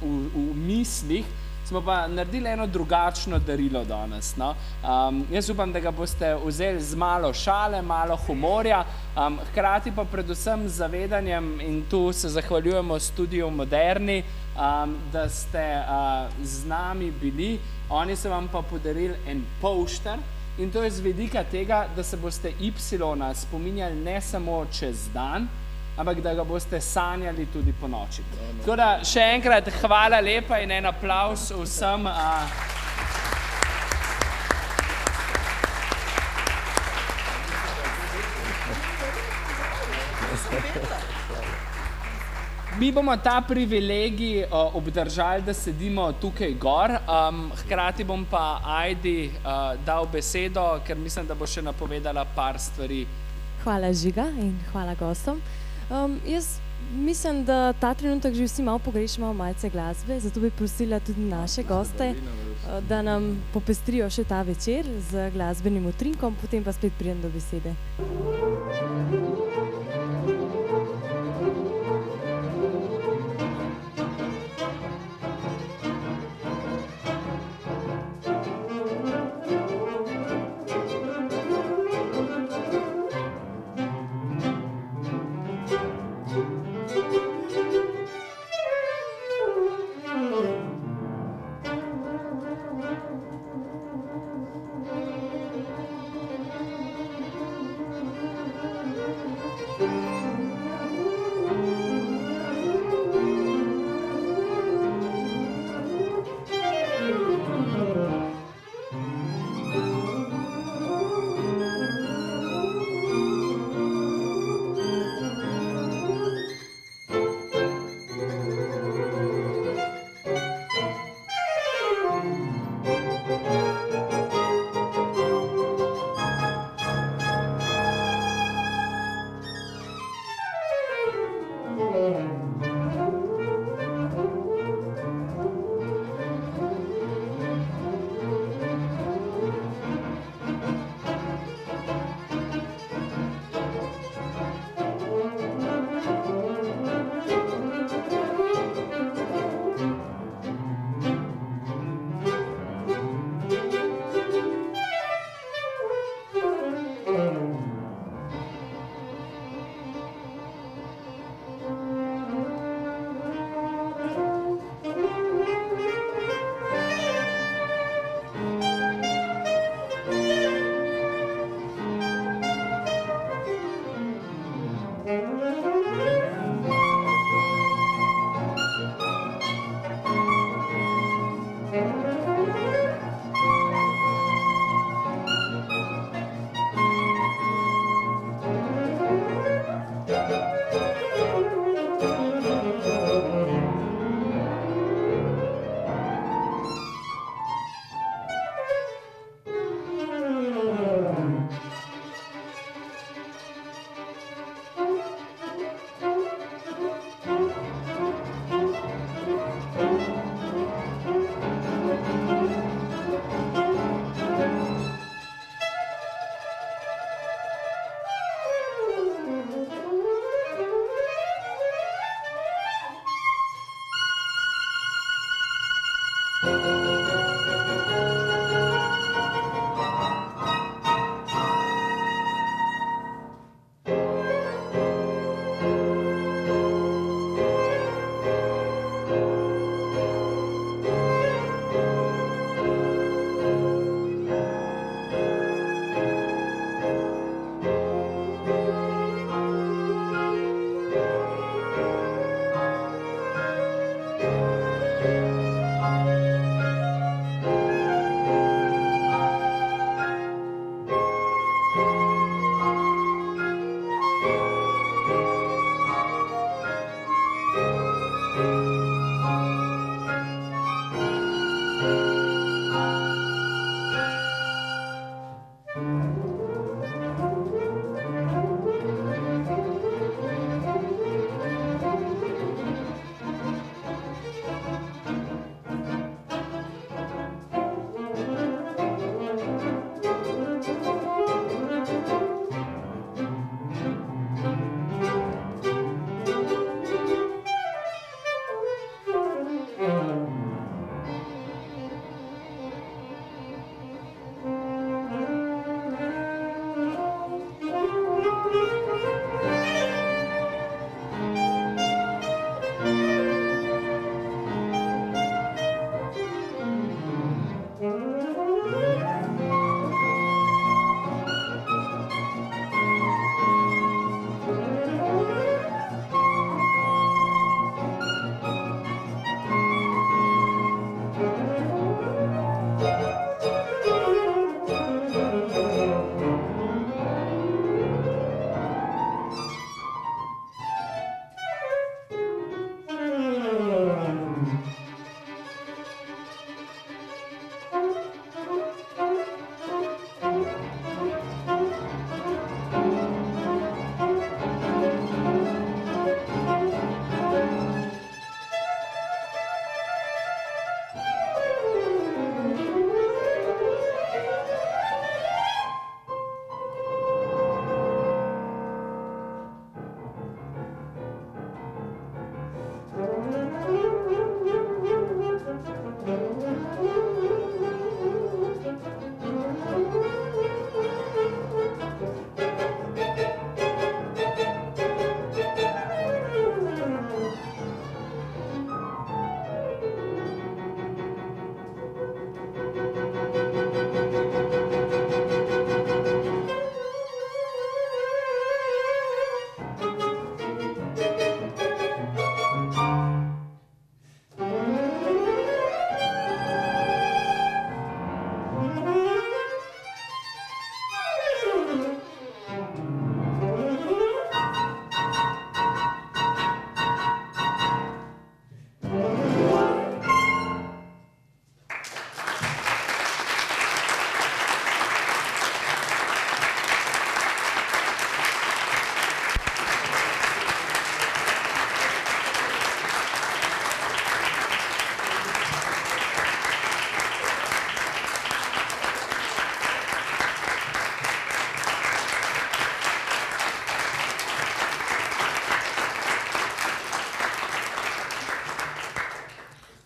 v mislih. Smo pa naredili eno drugačno darilo danes. No? Jaz upam, da ga boste vzeli z malo šale, malo humorja, hkrati pa predvsem z zavedanjem, in tu se zahvaljujemo Studiu Moderni, da ste z nami bili. Oni so vam pa podarili en pošter, in to je z vidika tega, da se boste Y spominjali ne samo čez dan, ampak da ga boste sanjali tudi po noči. Tako da še enkrat hvala lepa in en aplavz vsem. Mi bomo ta privilegij obdržali, da sedimo tukaj gor, hkrati bom pa Ajdi dal besedo, ker mislim, da bo še napovedala par stvari. Hvala Žiga in hvala gostom. Jaz mislim, da ta trenutek že vsi malo pogrešamo malce glasbe, zato bi prosila tudi naše goste, da nam popestrijo še ta večer z glasbenim utrinkom, potem pa spet pridem do besede.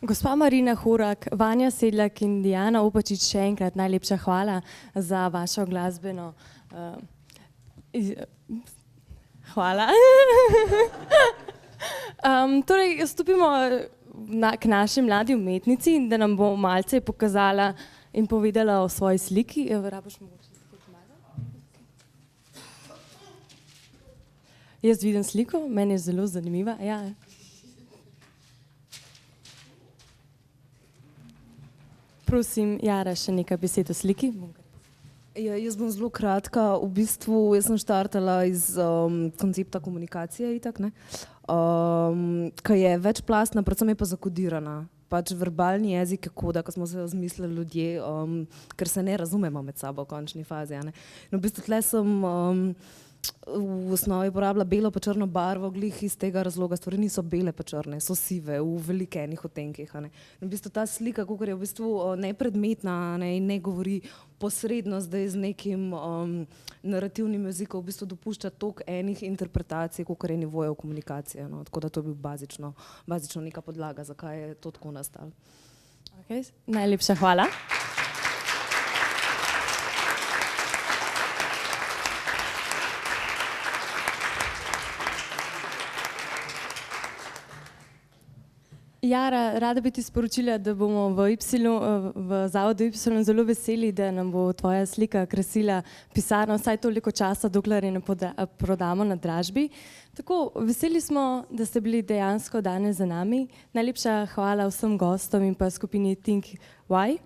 Gospa Marina Horak, Vanja Sedlak in Diana Opačič, še enkrat najlepša hvala za vašo glasbeno. Hvala. Torej, stopimo k naši mladi umetnici, da nam bo malce pokazala in povedala o svoji sliki. Rabiš mogoče slike pomagati? Jaz vidim sliko, meni je zelo zanimiva. Ja. Prosim, Jara, še nekaj besed o sliki. Ja, jaz bom zelo kratka. V bistvu jaz sem štartala iz koncepta komunikacije itak, ne? Ki je večplastna, predvsem je pa zakodirana. Pač verbalni jezik je koda, ko smo se izmislili ljudje, ker se ne razumemo med sabo v končni fazi. Ne? No, v bistvu tle sem v osnovi uporabila belo pa črno barvo, glih iz tega razloga. Stvari niso bele pa črne, so sive, v velikenih odtenkih. Ne? No, v bistvu ta slika, kakor je v bistvu nepredmetna, ne, in ne govori posredno zdaj z nekim narativnim jezikom, v bistvu dopušča toliko enih interpretacij, kakor je nivojev komunikacije. No? Tako da to je bil bazično neka podlaga, zakaj je to tako nastalo. Okay. Najlepša hvala. Jara, rada bi ti sporočila, da bomo v Zavodu Y zelo veseli, da nam bo tvoja slika krasila pisarno vsaj toliko časa, dokler je ne prodamo na dražbi. Tako, veseli smo, da ste bili dejansko danes za nami. Najlepša hvala vsem gostom in pa skupini Think Why.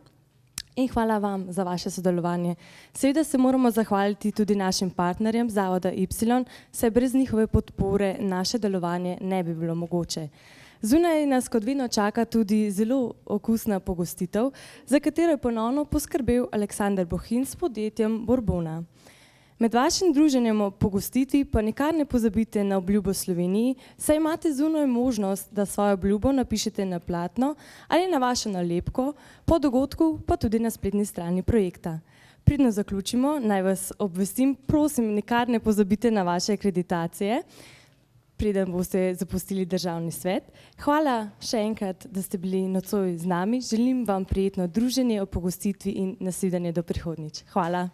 In hvala vam za vaše sodelovanje. Seveda se moramo zahvaliti tudi našim partnerjem Zavoda Y, saj brez njihove podpore naše delovanje ne bi bilo mogoče. Zunaj nas kot vedno čaka tudi zelo okusna pogostitev, za katero je ponovno poskrbel Aleksander Bohin s podjetjem Borbona. Med vašim druženjem o pogostitvi pa nikar ne pozabite na obljubo Sloveniji, saj imate zunaj možnost, da svojo obljubo napišete na platno ali na vašo nalepko, po dogodku pa tudi na spletni strani projekta. Pridno zaključimo, naj vas obvestim, prosim, nikar ne pozabite na vaše akreditacije, preden boste zapustili državni svet. Hvala še enkrat, da ste bili nocoj z nami. Želim vam prijetno druženje o pogostitvi in nasvidenje do prihodnjič. Hvala.